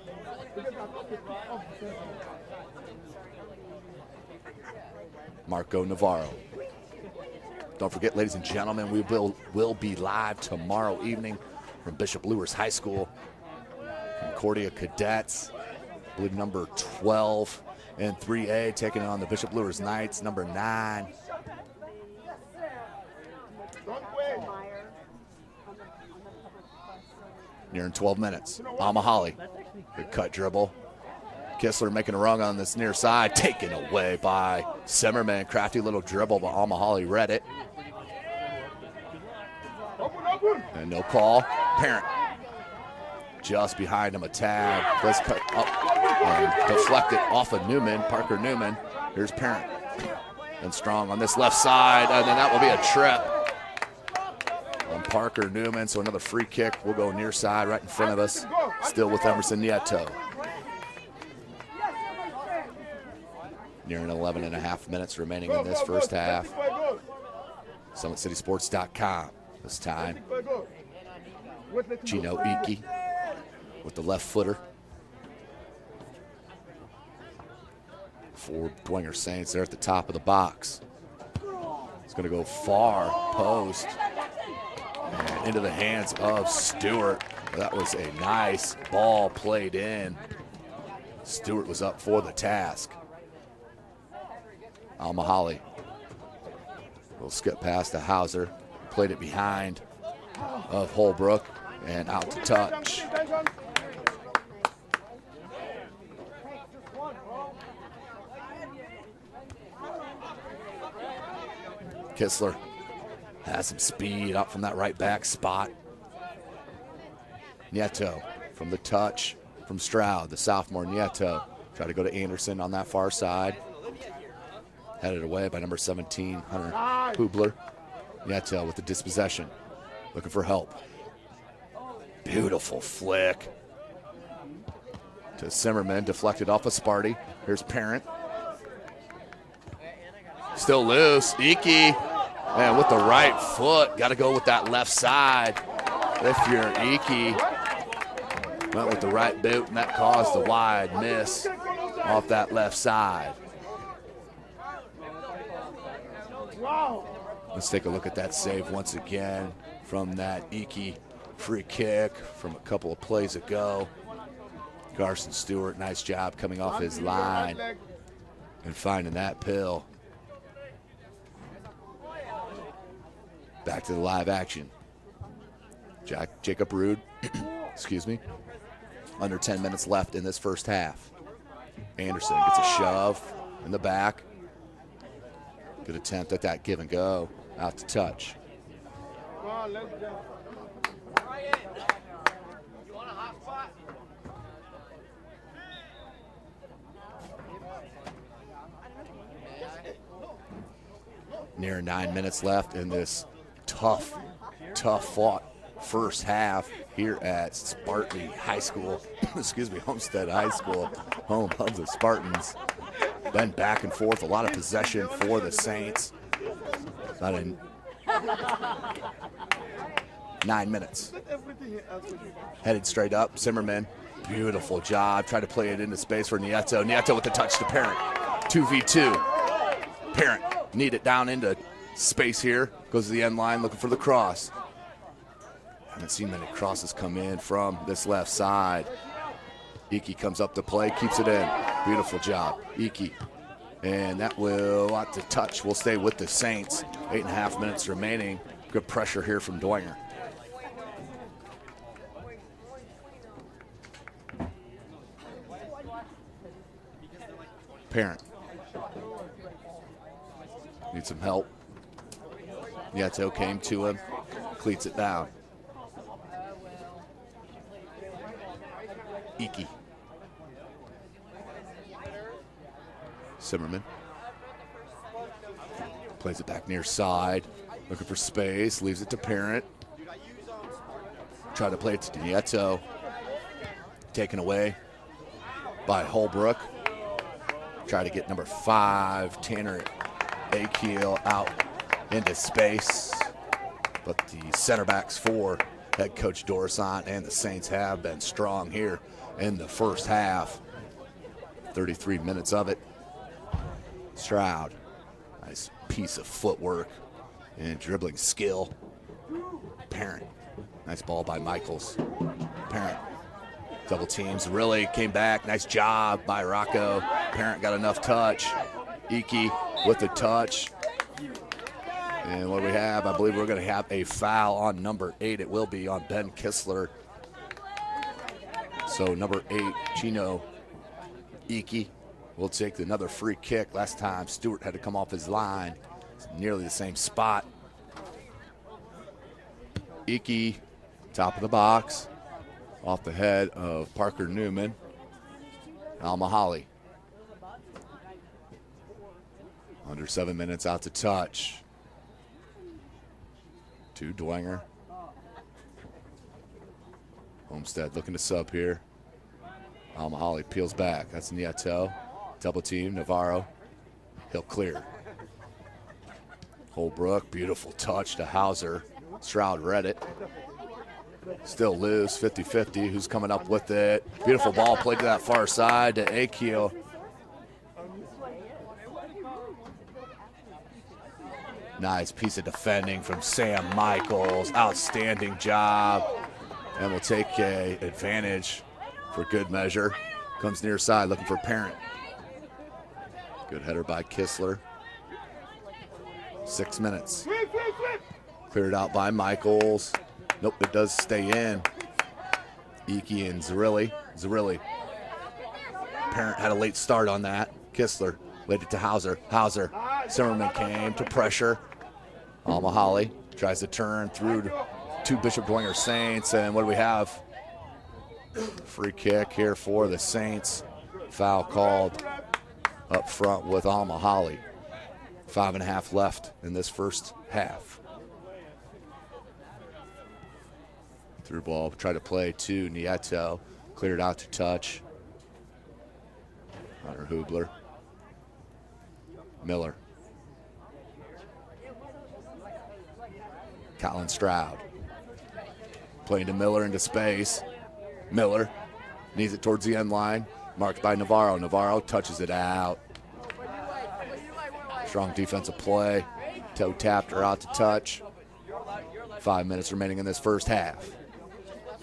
Marco Navarro. Don't forget, ladies and gentlemen, we will be live tomorrow evening from Bishop Lewis High School. Concordia Cadets, I believe number 12 in 3A, taking on the Bishop Lewis Knights, number 9. Nearing 12 minutes. Mahoney, good cut dribble. Kistler making a run on this near side, taken away by Zimmerman. Crafty little dribble, but Mahoney read it. And no call. Parent just behind him, a tag. Let's cut up and deflect it off of Newman, Parker Newman. Here's Parent. And Strong on this left side, and then that will be a trip. from Parker Newman. So another free kick will go near side right in front of us. Still with Emerson Nieto. Nearing 11 and a half minutes remaining in this first half. SummitCitySports.com this time. Gino Iki with the left footer. For Dwenger Saints, they're at the top of the box. It's going to go far post and into the hands of Stewart. That was a nice ball played in. Stewart was up for the task. Mahoney will skip past to Hauser, played it behind of Holbrook and out to touch. Kistler has some speed up from that right back spot. Nieto from the touch from Stroud, the sophomore Nieto. Try to go to Anderson on that far side. Headed away by number 17, Hunter Hubler. Nieto with the dispossession, looking for help. Beautiful flick to Zimmerman, deflected off of Sparty. Here's Parent. Still loose, Iki. And with the right foot, got to go with that left side. If you're Iki, went with the right boot, and that caused the wide miss off that left side. Let's take a look at that save once again from that Iki free kick from a couple of plays ago. Carson Stewart, nice job coming off his line and finding that pill. Back to the live action. Jacob Rude, excuse me. Under 10 minutes left in this first half. Anderson gets a shove in the back. Good attempt at that give and go. Out to touch. Near 9 minutes left in this tough fought first half here at Spartan High School, excuse me, Homestead High School, home of the Spartans. Then back and forth, a lot of possession for the Saints. About in 9 minutes. Headed straight up, Zimmerman, beautiful job. Tried to play it into space for Nieto. Nieto with the touch to Parent. 2v2. Parent need it down into space here. Goes to the end line looking for the cross. Haven't seen many crosses come in from this left side. Iki comes up to play, keeps it in. Beautiful job, Iki. And that will, out to touch, will stay with the Saints. 8.5 minutes remaining. Good pressure here from Dwenger. Parent. Needs some help. Nieto came to him, cleats it down. Iki. Zimmerman plays it back near side, looking for space, leaves it to Parent. Try to play it to Nieto. Taken away by Holbrook. Try to get number 5, Tanner Akeel, out into space. But the center backs for head coach Dorison and the Saints have been strong here in the first half. 33 minutes of it. Stroud, nice piece of footwork and dribbling skill. Parent, nice ball by Michaels. Parent, double teams, really came back. Nice job by Rocco. Parent got enough touch. Iki with the touch. And what do we have? I believe we're going to have a foul on number 8. It will be on Ben Kistler. So number 8, Gino Iki, will take another free kick. Last time Stewart had to come off his line. It's nearly the same spot. Iki, top of the box, off the head of Parker Newman. Mahoney. Under 7 minutes out to touch. To Dwenger. Homestead looking to sub here. Mahoney peels back. That's Nieto. Double team. Navarro. He'll clear. Holbrook. Beautiful touch to Hauser. Stroud read it. Still loose. 50-50. Who's coming up with it? Beautiful ball played to that far side to Akio. Nice piece of defending from Sam Michaels. Outstanding job. And we'll take a advantage for good measure. Comes near side looking for Parent. Good header by Kistler. 6 minutes. Cleared out by Michaels. Nope, it does stay in. Iki and Zerilli. Parent had a late start on that. Kistler laid it to Hauser. Zimmerman came to pressure. Mahoney tries to turn through to Bishop Dwenger Saints. And what do we have? Free kick here for the Saints. Foul called up front with Mahoney. 5.5 left in this first half. Through ball, tried to play to Nieto. Cleared out to touch. Hunter Hubler. Miller. Colin Stroud. Playing to Miller into space. Miller needs it towards the end line. Marked by Navarro. Navarro touches it out. Strong defensive play. Toe tapped her out to touch. 5 minutes remaining in this first half.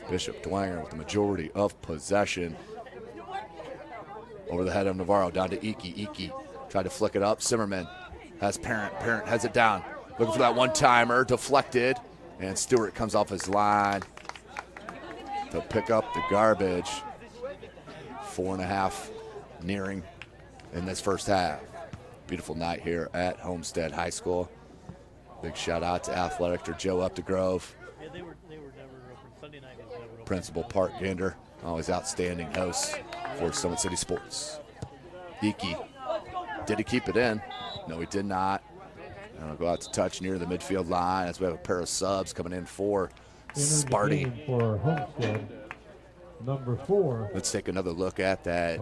Bishop Dwenger with the majority of possession. Over the head of Navarro, down to Iki. Iki tried to flick it up. Zimmerman has Parent. Parent heads it down. Looking for that one-timer. Deflected. And Stewart comes off his line to pick up the garbage. 4.5 nearing in this first half. Beautiful night here at Homestead High School. Big shout out to athletic director Joe Updegrove. Yeah, they were never open. Sunday night was never open. Principal Park Gander, always outstanding hosts for Summit City Sports. Iki, did he keep it in? No, he did not. And I'll go out to touch near the midfield line as we have a pair of subs coming in for Sparty. For Homestead, number 4. Let's take another look at that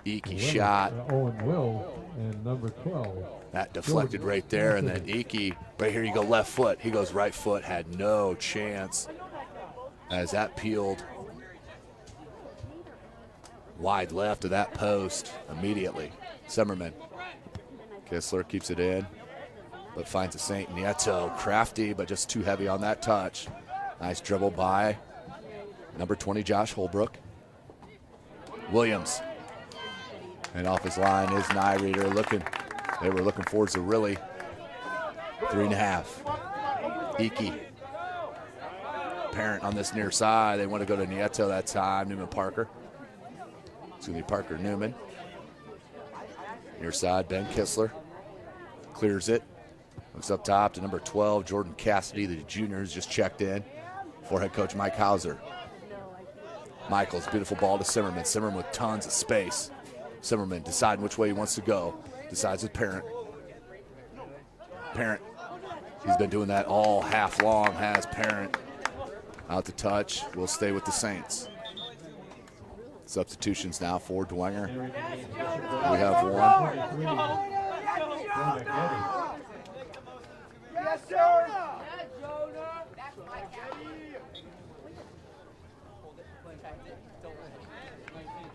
Iki Will, shot. Owen Will, and number 12. That deflected right there, and then Iki, right here you go left foot. He goes right foot, had no chance as that peeled wide left of that post immediately. Zimmerman. Kistler keeps it in, but finds a St. Nieto. Crafty, but just too heavy on that touch. Nice dribble by number 20, Josh Holbrook. Williams. And off his line is Nyreader looking. They were looking for Zerilli. 3.5. Iki. Parent on this near side. They want to go to Nieto that time. Newman Parker. It's going to be Parker Newman. Near side, Ben Kistler. Clears it. Looks up top to number 12, Jordan Cassidy, the junior, who's just checked in for head coach Mike Hauser. Michaels, beautiful ball to Zimmerman. Zimmerman with tons of space. Zimmerman deciding which way he wants to go. Decides with Parent. Parent, he's been doing that all half long, has Parent. Out to touch, will stay with the Saints. Substitutions now for Dwenger. We have one. Yes, sir.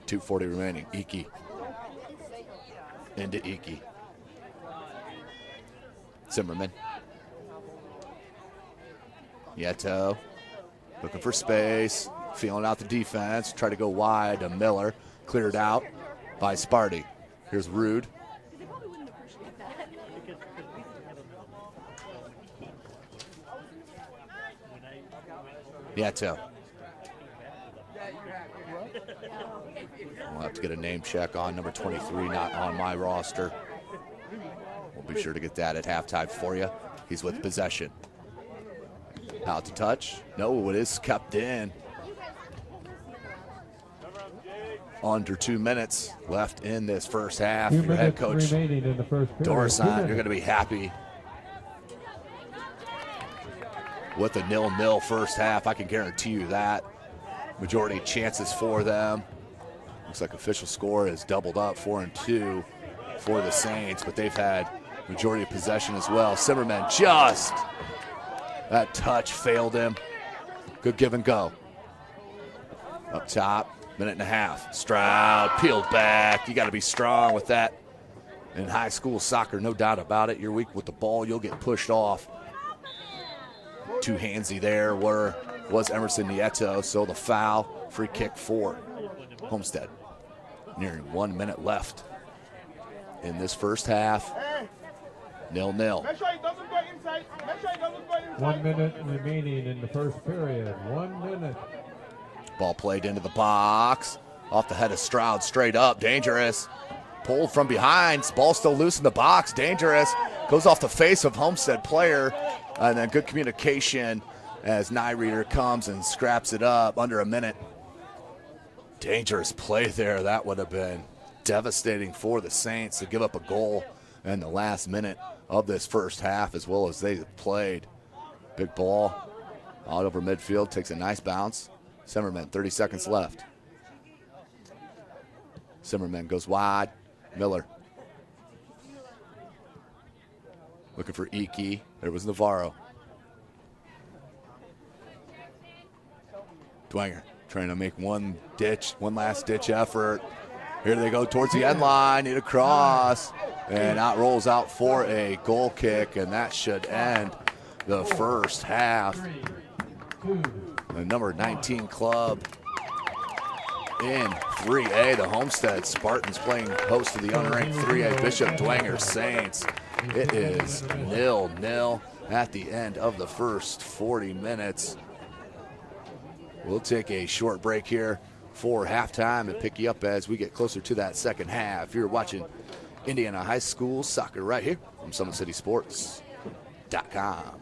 2:40 remaining. Iki. Into Iki. Zimmerman. Nieto. Looking for space. Feeling out the defense. Try to go wide to Miller. Cleared out by Sparty. Here's Rude. Nieto. We'll have to get a name check on number 23, not on my roster. We'll be sure to get that at halftime for you. He's with possession. Out to touch. No, it is kept in. Under 2 minutes left in this first half. Your head coach, Dorsan, you're going to be happy with a 0-0 first half. I can guarantee you that. majority of chances for them. Looks like official score is doubled up, 4-2 for the Saints, but they've had majority of possession as well. Zimmerman just, that touch failed him. Good give and go. Up top, minute and a half. Stroud peeled back. You got to be strong with that. In high school soccer, no doubt about it. You're weak with the ball, you'll get pushed off. Too handsy there was Emerson Nieto, so the foul, free kick for Homestead. Nearing 1 minute left in this first half. 0-0. 1 minute remaining in the first period. 1 minute. Ball played into the box. Off the head of Stroud, straight up, dangerous. Pulled from behind, ball still loose in the box, dangerous. Goes off the face of Homestead player, and then good communication as Nyreader comes and scraps it up under a minute. Dangerous play there. That would have been devastating for the Saints to give up a goal in the last minute of this first half as well as they played. Big ball out over midfield, takes a nice bounce. Zimmerman, 30 seconds left. Zimmerman goes wide. Miller. Looking for Iki. There was Navarro. Dwenger trying to make one last ditch effort. Here they go towards the end line, need a cross, and out rolls out for a goal kick, and that should end the first half. The number 19 club in 3A, the Homestead Spartans playing host to the unranked 3A Bishop Dwenger Saints. It is 0-0 at the end of the first 40 minutes. We'll take a short break here for halftime and pick you up as we get closer to that second half. You're watching Indiana High School Soccer right here from SummitCitySports.com.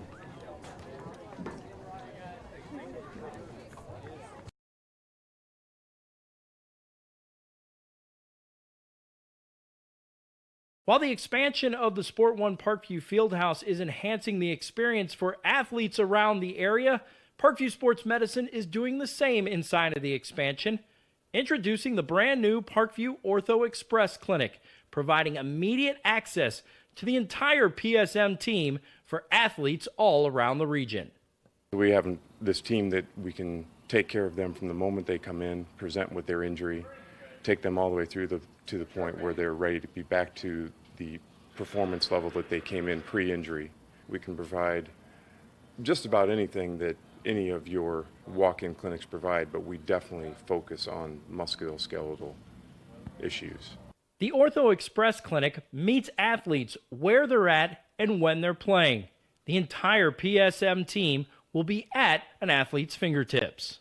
While the expansion of the Sport One Parkview Fieldhouse is enhancing the experience for athletes around the area, Parkview Sports Medicine is doing the same inside of the expansion, introducing the brand new Parkview Ortho Express Clinic, providing immediate access to the entire PSM team for athletes all around the region. We have this team that we can take care of them from the moment they come in, present with their injury, take them all the way through to the point where they're ready to be back to the performance level that they came in pre-injury. We can provide just about anything that any of your walk-in clinics provide, but we definitely focus on musculoskeletal issues. The Ortho Express Clinic meets athletes where they're at and when they're playing. The entire PSM team will be at an athlete's fingertips.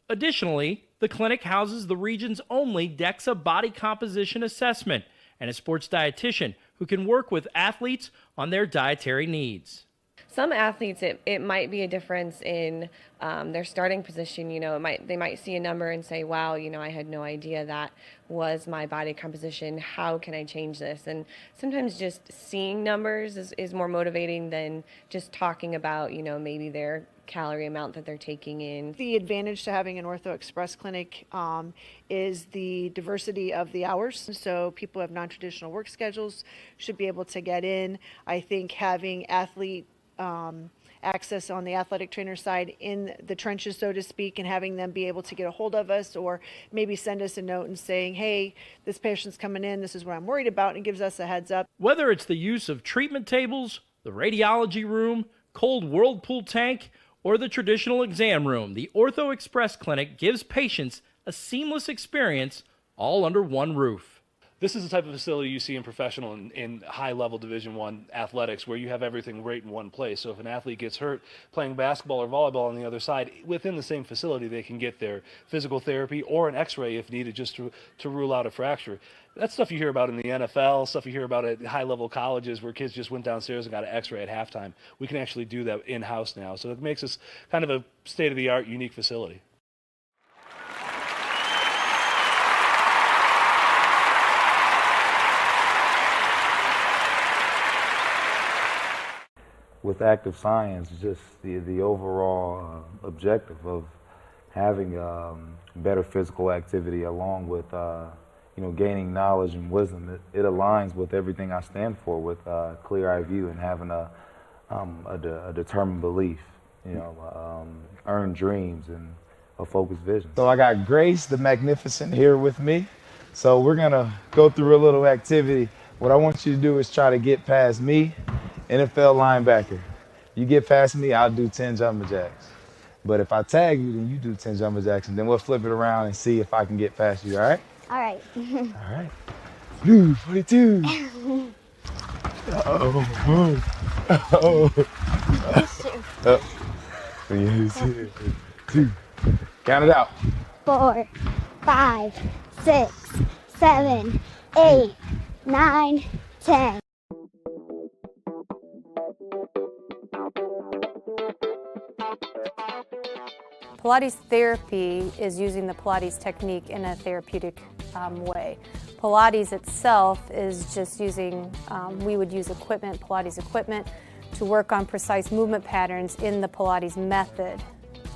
Additionally, the clinic houses the region's only DEXA body composition assessment and a sports dietitian who can work with athletes on their dietary needs. Some athletes, it might be a difference in their starting position. You know, they might see a number and say, wow, you know, I had no idea that was my body composition. How can I change this? And sometimes just seeing numbers is more motivating than just talking about, you know, maybe their calorie amount that they're taking in. The advantage to having an Ortho Express clinic is the diversity of the hours. So people who have non-traditional work schedules should be able to get in. I think having athlete access on the athletic trainer side in the trenches, so to speak, and having them be able to get a hold of us or maybe send us a note and saying, hey, this patient's coming in, this is what I'm worried about, and it gives us a heads up. Whether it's the use of treatment tables, the radiology room, cold whirlpool tank, or the traditional exam room, the Ortho Express Clinic gives patients a seamless experience all under one roof. This is the type of facility you see in professional and high-level Division I athletics where you have everything right in one place. So if an athlete gets hurt playing basketball or volleyball on the other side, within the same facility they can get their physical therapy or an x-ray if needed just to rule out a fracture. That's stuff you hear about in the NFL, stuff you hear about at high-level colleges where kids just went downstairs and got an x-ray at halftime. We can actually do that in-house now. So it makes us kind of a state-of-the-art, unique facility. With active science, just the overall objective of having better physical activity along with gaining knowledge and wisdom, it aligns with everything I stand for, with clear-eye view and having a determined belief, earned dreams and a focused vision. So I got Grace the Magnificent here with me. So we're gonna go through a little activity. What I want you to do is try to get past me, NFL linebacker. You get past me, I'll do 10 jumping jacks. But if I tag you, then you do 10 jumping jacks, and then we'll flip it around and see if I can get past you, all right? All right. All right. Blue 42. Uh-oh. Uh-oh. Uh-oh. 2. Count it out. 4, 5, 6, 7, 8, 9, 10. Pilates therapy is using the Pilates technique in a therapeutic way. Pilates itself is just using, we would use equipment, Pilates equipment, to work on precise movement patterns in the Pilates method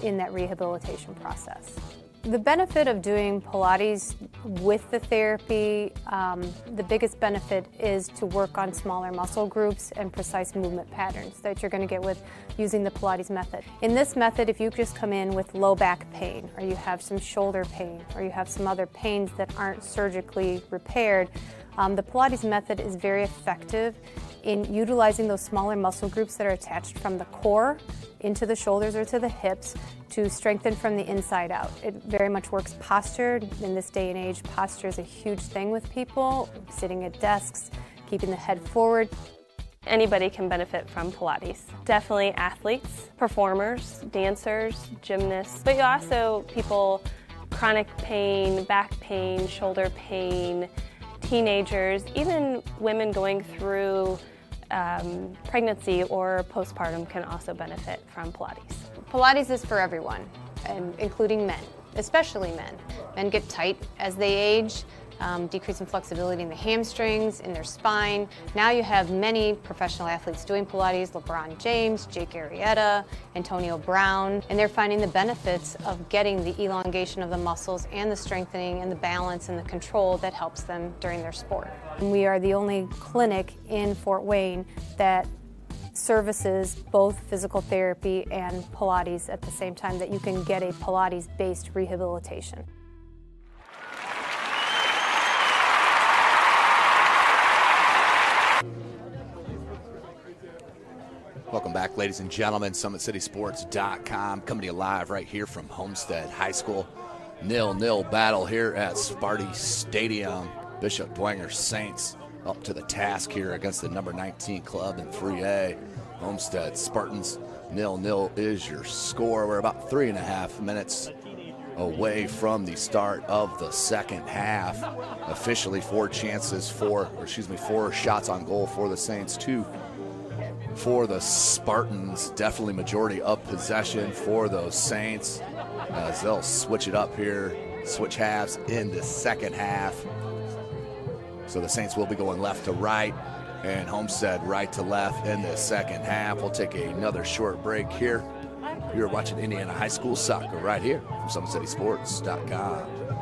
in that rehabilitation process. The benefit of doing Pilates with the therapy, the biggest benefit is to work on smaller muscle groups and precise movement patterns that you're going to get with using the Pilates method. In this method, if you just come in with low back pain, or you have some shoulder pain, or you have some other pains that aren't surgically repaired, the Pilates method is very effective in utilizing those smaller muscle groups that are attached from the core into the shoulders or to the hips to strengthen from the inside out. It very much works posture. In this day and age, posture is a huge thing with people, sitting at desks, keeping the head forward. Anybody can benefit from Pilates. Definitely athletes, performers, dancers, gymnasts, but also people, chronic pain, back pain, shoulder pain, teenagers, even women going through pregnancy or postpartum can also benefit from Pilates. Pilates is for everyone, and including men, especially men. Men get tight as they age, decreasing flexibility in the hamstrings, in their spine. Now you have many professional athletes doing Pilates, LeBron James, Jake Arrieta, Antonio Brown, and they're finding the benefits of getting the elongation of the muscles and the strengthening and the balance and the control that helps them during their sport. And we are the only clinic in Fort Wayne that services both physical therapy and Pilates at the same time, that you can get a Pilates-based rehabilitation. Welcome back, ladies and gentlemen. SummitCitySports.com coming to you live right here from Homestead High School. 0-0 battle here at Sparty Stadium. Bishop Dwenger Saints up to the task here against the number 19 club in 3A. Homestead Spartans. 0-0 is your score. We're about 3.5 minutes away from the start of the second half. Officially 4 shots on goal for the Saints, 2 for the Spartans. Definitely majority of possession for those Saints as they'll switch it up here, switch halves in the second half. So the Saints will be going left to right and Homestead right to left in the second half. We'll take another short break here. You're watching Indiana High School soccer right here from SummitCitySports.com.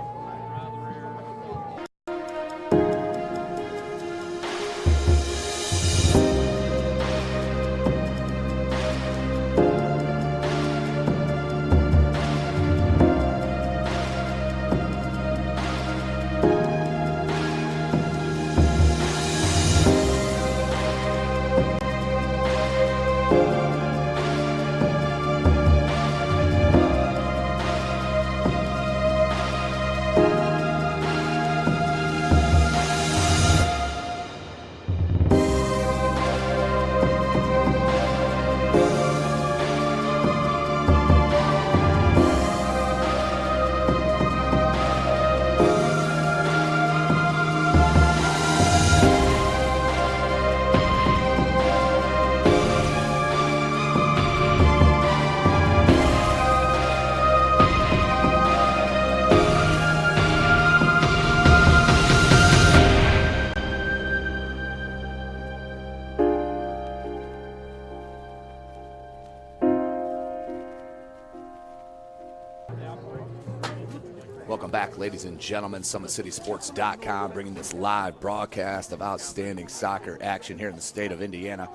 Welcome back, ladies and gentlemen. SummitCitySports.com bringing this live broadcast of outstanding soccer action here in the state of Indiana.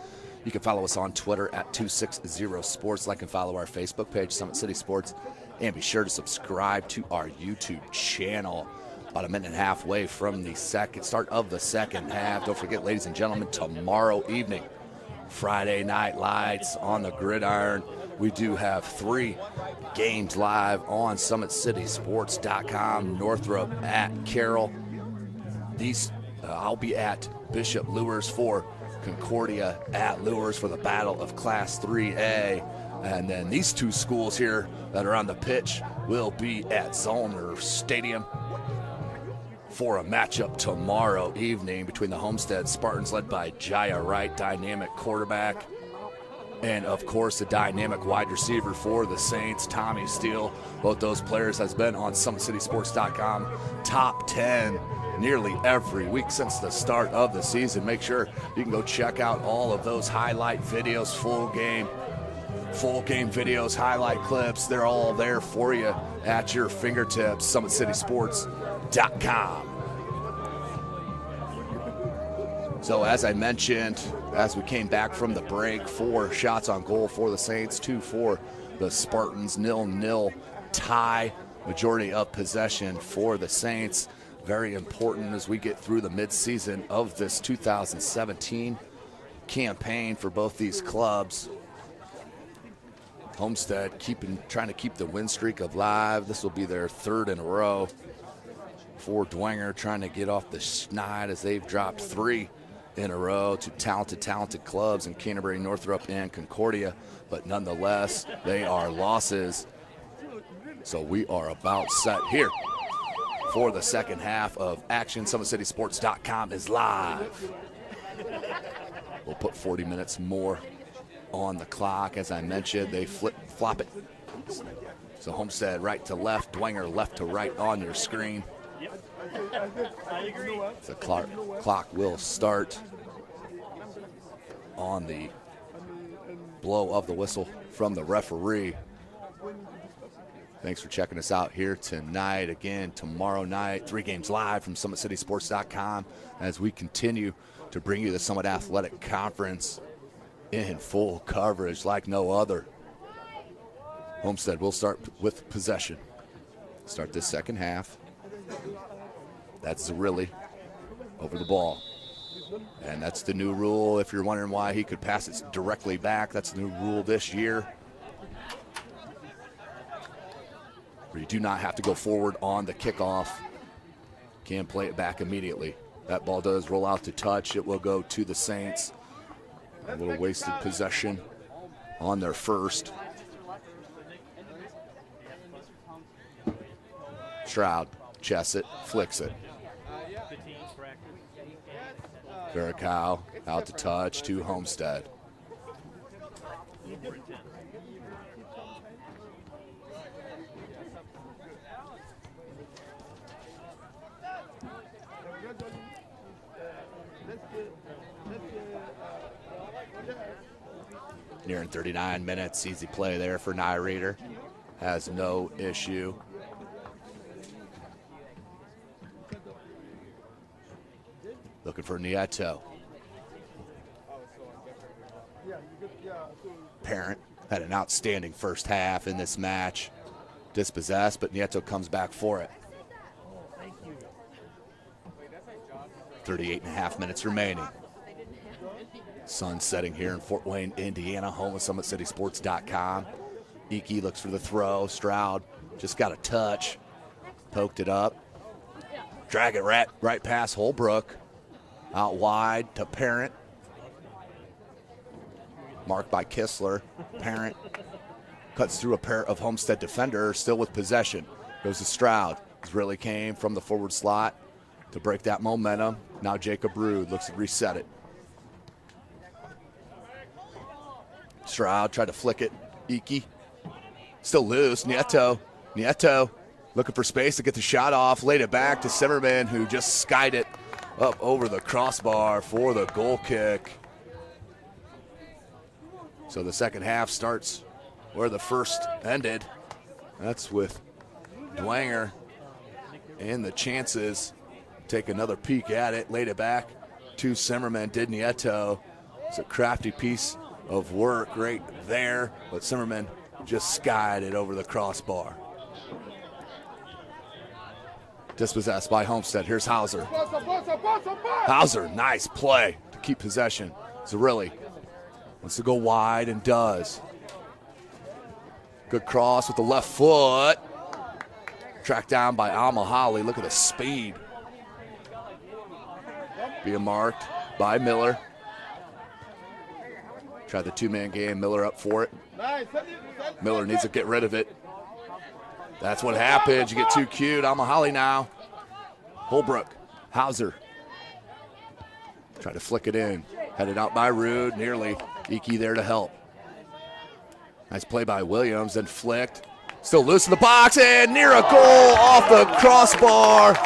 You can follow us on Twitter at 260sports. Like and follow our Facebook page, Summit City Sports. And be sure to subscribe to our YouTube channel. About a minute and a half away from the start of the second half. Don't forget, ladies and gentlemen, tomorrow evening, Friday Night Lights on the gridiron. We do have 3 games live on SummitCitySports.com. Northrop at Carroll. I'll be at Bishop Lures for Concordia at Lures for the Battle of Class 3A. And then these 2 schools here that are on the pitch will be at Zollner Stadium for a matchup tomorrow evening between the Homestead Spartans, led by Jaya Wright, dynamic quarterback, and of course the dynamic wide receiver for the Saints, Tommy Steele. Both those players has been on SummitCitySports.com top 10 nearly every week since the start of the season. Make sure you can go check out all of those highlight videos, full game videos, highlight clips. They're all there for you at your fingertips. SummitCitySports.com. So as I mentioned, as we came back from the break, 4 shots on goal for the Saints, 2 for the Spartans, 0-0 tie, majority of possession for the Saints. Very important as we get through the midseason of this 2017 campaign for both these clubs. Homestead trying to keep the win streak alive. This will be their 3rd in a row. For Dwenger, trying to get off the schneid as they've dropped 3 in a row to talented clubs in Canterbury, Northrop, and Concordia. But nonetheless, they are losses. So we are about set here for the second half of action. SummitCitySports.com is live. We'll put 40 minutes more on the clock. As I mentioned, they flop it. So Homestead right to left, Dwenger left to right on your screen. The clock will start on the blow of the whistle from the referee. Thanks for checking us out here tonight. Again, tomorrow night, 3 games live from SummitCitySports.com as we continue to bring you the Summit Athletic Conference in full coverage like no other. Homestead will start with possession. Start this second half. That's Zerilli over the ball. And that's the new rule. If you're wondering why he could pass it directly back, that's the new rule this year. Where you do not have to go forward on the kickoff. Can play it back immediately. That ball does roll out to touch. It will go to the Saints. A little wasted possession on their first. Stroud chests it, flicks it. Veracao out to touch to Homestead. Nearing 39 minutes, easy play there for Nyreader. Has no issue. Looking for Nieto. Parent had an outstanding first half in this match. Dispossessed, but Nieto comes back for it. 38.5 minutes remaining. Sun setting here in Fort Wayne, Indiana, home of SummitCitySports.com. Iki looks for the throw. Stroud just got a touch. Poked it up. Drag it right past Holbrook. Out wide to Parent. Marked by Kistler. Parent cuts through a pair of Homestead defenders, still with possession. Goes to Stroud. Really came from the forward slot to break that momentum. Now Jacob Rude looks to reset it. Stroud tried to flick it. Iki still loose. Nieto looking for space to get the shot off. Laid it back to Zimmerman, who just skied it up over the crossbar for the goal kick. So the second half starts where the first ended. That's with Dwenger and the chances. Take another peek at it, laid it back to Zimmerman. Did Nieto. It's a crafty piece of work right there, but Zimmerman just skied it over the crossbar. Dispossessed by Homestead. Here's Hauser. Hauser, nice play to keep possession. Zerilli wants to go wide and does. Good cross with the left foot. Tracked down by Mahoney. Look at the speed. Being marked by Miller. Tried the two-man game. Miller up for it. Miller needs to get rid of it. That's what happens. You get too cute. Mahoney now. Holbrook. Hauser. Try to flick it in. Headed out by Rude. Nearly. Iki there to help. Nice play by Williams. Then flicked. Still loose in the box. And near a goal off the crossbar.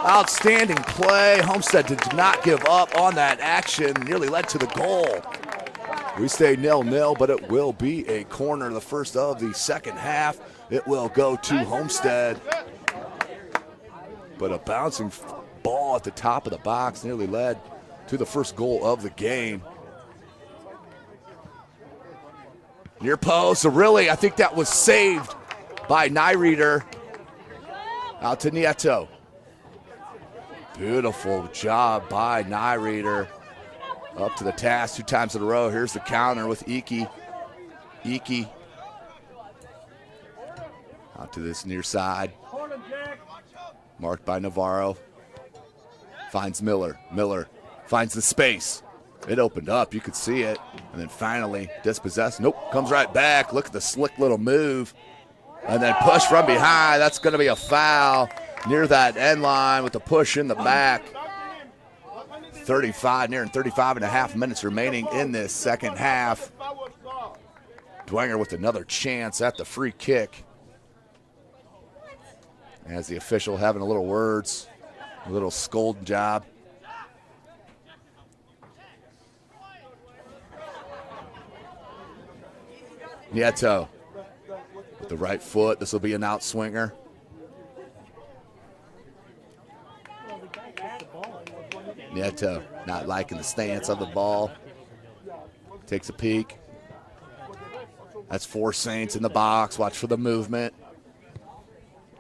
Outstanding play. Homestead did not give up on that action. Nearly led to the goal. We stay 0-0, but it will be a corner, the first of the second half. It will go to Homestead. But a bouncing ball at the top of the box nearly led to the first goal of the game. Near post, Zerilli, I think that was saved by Nyreeder. Out to Nieto. Beautiful job by Nyreeder. Up to the task 2 times in a row. Here's the counter with Iki. Iki. Out to this near side. Marked by Navarro. Finds Miller. Miller finds the space. It opened up. You could see it. And then finally dispossessed. Nope. Comes right back. Look at the slick little move. And then push from behind. That's going to be a foul near that end line with the push in the back. 35, nearing 35 and a half minutes remaining in this second half. Dwenger with another chance at the free kick. As the official having a little words, a little scolding job. Nieto with the right foot. This will be an out swinger. Nieto not liking the stance of the ball. Takes a peek. That's 4 Saints in the box. Watch for the movement.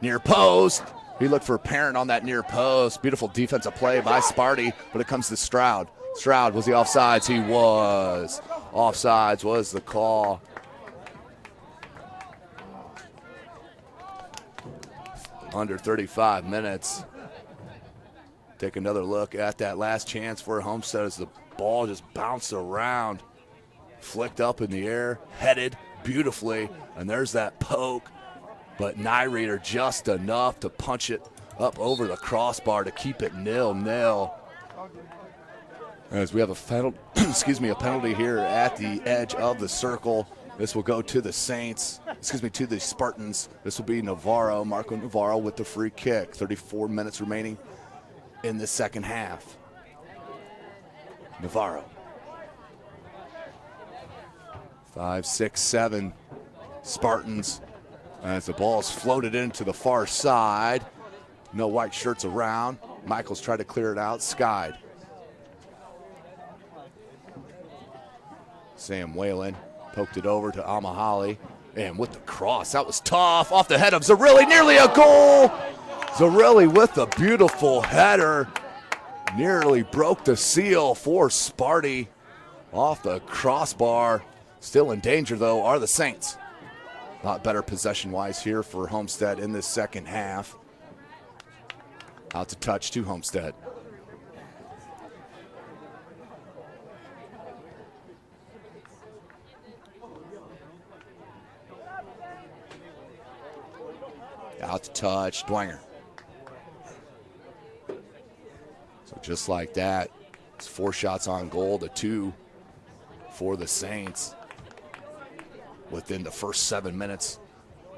Near post. He looked for Parent on that near post. Beautiful defensive play by Sparty, but it comes to Stroud. Stroud, was he offsides? He was. Offsides was the call. Under 35 minutes. Take another look at that last chance for Homestead as the ball just bounced around. Flicked up in the air, headed beautifully, and there's that poke. But Nyreeder just enough to punch it up over the crossbar to keep it 0-0. As we have a penalty here at the edge of the circle. This will go to the Saints, to the Spartans. This will be Navarro, Marco Navarro with the free kick. 34 minutes remaining in the second half. Navarro. 5, 6, 7 Spartans as the ball's floated into the far side. No white shirts around. Michaels tried to clear it out. Skied. Sam Whalen poked it over to Mahoney. And with the cross, that was tough. Off the head of Zerilli, nearly a goal. Zerilli with a beautiful header. Nearly broke the seal for Sparty. Off the crossbar. Still in danger, though, are the Saints. A lot better possession-wise here for Homestead in this second half. Out to touch to Homestead. Out to touch, Dwenger. So just like that, it's 4 shots on goal to 2 for the Saints within the first 7 minutes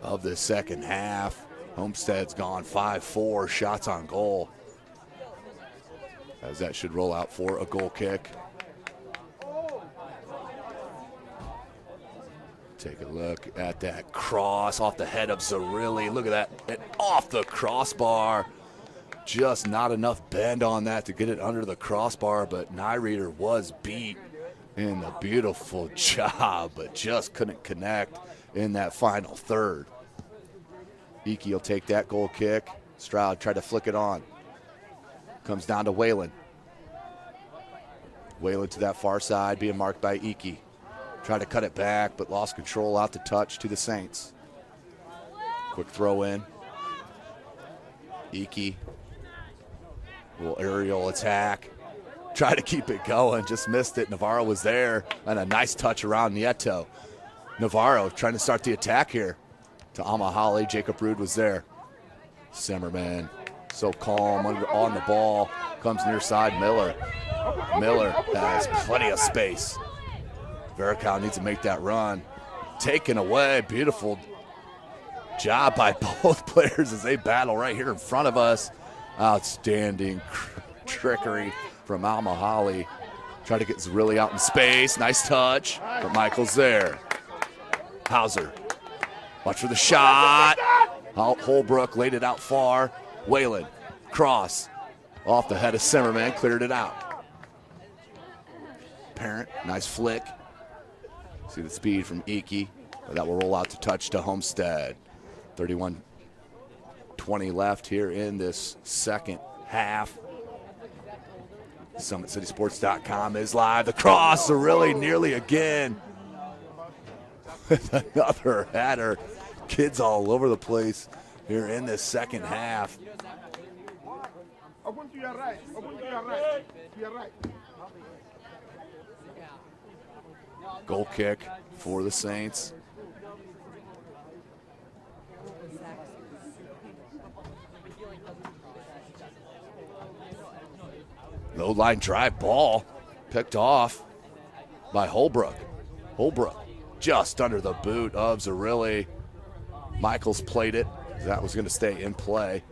of the second half. Homestead's gone 5-4 shots on goal, as that should roll out for a goal kick. Take a look at that cross off the head of Zerilli. Look at that, and off the crossbar. Just not enough bend on that to get it under the crossbar, but Nyreeder was beat in a beautiful job, but just couldn't connect in that final third. Iki will take that goal kick. Stroud tried to flick it on. Comes down to Whalen. Whalen to that far side, being marked by Iki. Tried to cut it back, but lost control out the touch to the Saints. Quick throw in. Iki. Little aerial attack. Tried to keep it going, just missed it. Navarro was there, and a nice touch around Nieto. Navarro trying to start the attack here. To Amahali, Jacob Rude was there. Zimmerman, so calm on the ball. Comes near side, Miller. Miller has plenty of space. Veracao needs to make that run. Taken away, beautiful job by both players as they battle right here in front of us. Outstanding trickery from Al-Mahali. Try to get Zerilli out in space. Nice touch, but Michael's there. Hauser, watch for the shot. Holbrook laid it out far. Whalen, cross. Off the head of Zimmerman, cleared it out. Parent, nice flick. See the speed from Iki, but that will roll out to touch to Homestead. 31-20 left here in this second half. SummitCitySports.com is live. The cross, Zerilli nearly again. Another header. Kids all over the place here in this second half. Goal kick for the Saints. Low line drive ball picked off by Holbrook. Holbrook just under the boot of Zerilli. Michaels played it. That was going to stay in play.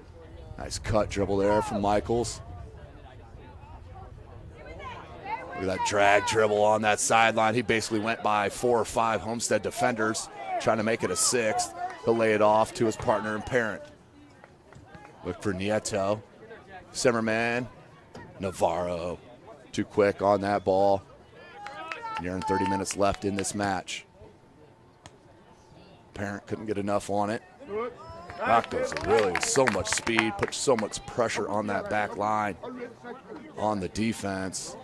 Nice cut dribble there from Michaels. Look at that drag dribble on that sideline. He basically went by 4 or 5 Homestead defenders, trying to make it a 6th. He'll lay it off to his partner and parent. Look for Nieto. Zimmerman. Navarro. Too quick on that ball. Nearing 30 minutes left in this match. Parent couldn't get enough on it. Rocco's really so much speed, put so much pressure on that back line, on the defense.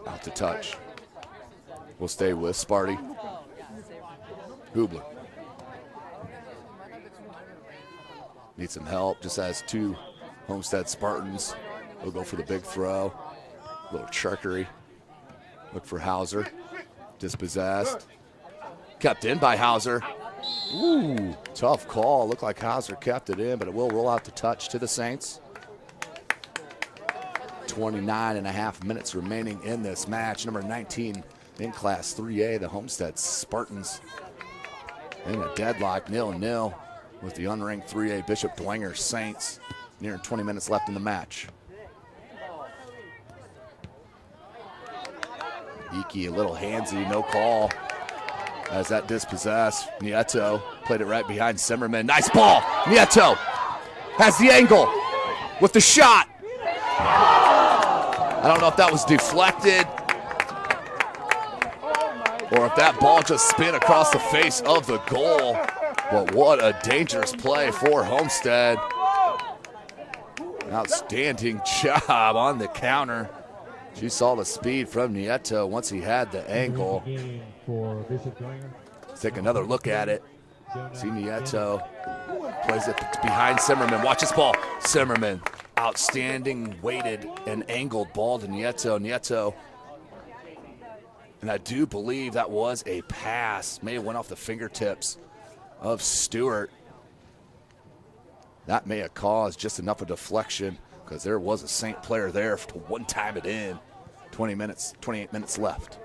Out to touch. We'll stay with Sparty. Hubler. Needs some help, just has 2 Homestead Spartans. We'll go for the big throw. A little trickery. Look for Hauser. Dispossessed. Kept in by Hauser. Ooh, tough call. Looked like Hauser kept it in, but it will roll out the touch to the Saints. 29.5 minutes remaining in this match. Number 19 in Class 3A, the Homestead Spartans. In a deadlock, 0-0 with the unranked 3A Bishop Dwenger Saints. Nearing 20 minutes left in the match. Iki a little handsy, no call. As that dispossessed, Nieto played it right behind Zimmerman. Nice ball, Nieto has the angle with the shot. I don't know if that was deflected or if that ball just spin across the face of the goal. But what a dangerous play for Homestead. Outstanding job on the counter. She saw the speed from Nieto once he had the angle. Let's take another look at it. See Nieto plays it behind Zimmerman. Watch this ball. Zimmerman, outstanding weighted and angled ball to Nieto. Nieto, and I do believe that was a pass. May have went off the fingertips of Stewart. That may have caused just enough of deflection because there was a Saint player there to one time it in. 28 minutes left.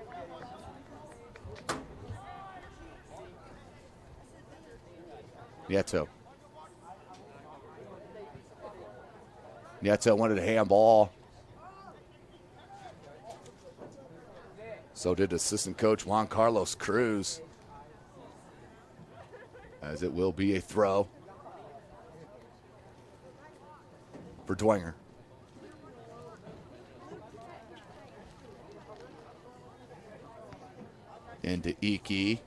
Nieto. Nieto wanted a handball. So did assistant coach Juan Carlos Cruz, as it will be a throw for Dwenger. Into Iki,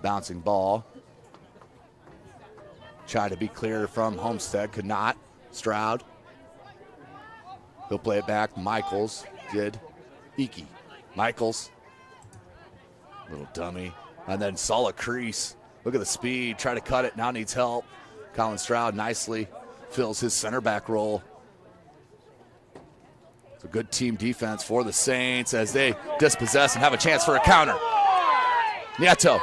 bouncing ball. Tried to be clear from Homestead, could not. Stroud. He'll play it back. Michaels did. Iki. Michaels. Little dummy. And then solid crease. Look at the speed. Try to cut it. Now needs help. Colin Stroud nicely fills his center back role. It's a good team defense for the Saints as they dispossess and have a chance for a counter. Nieto.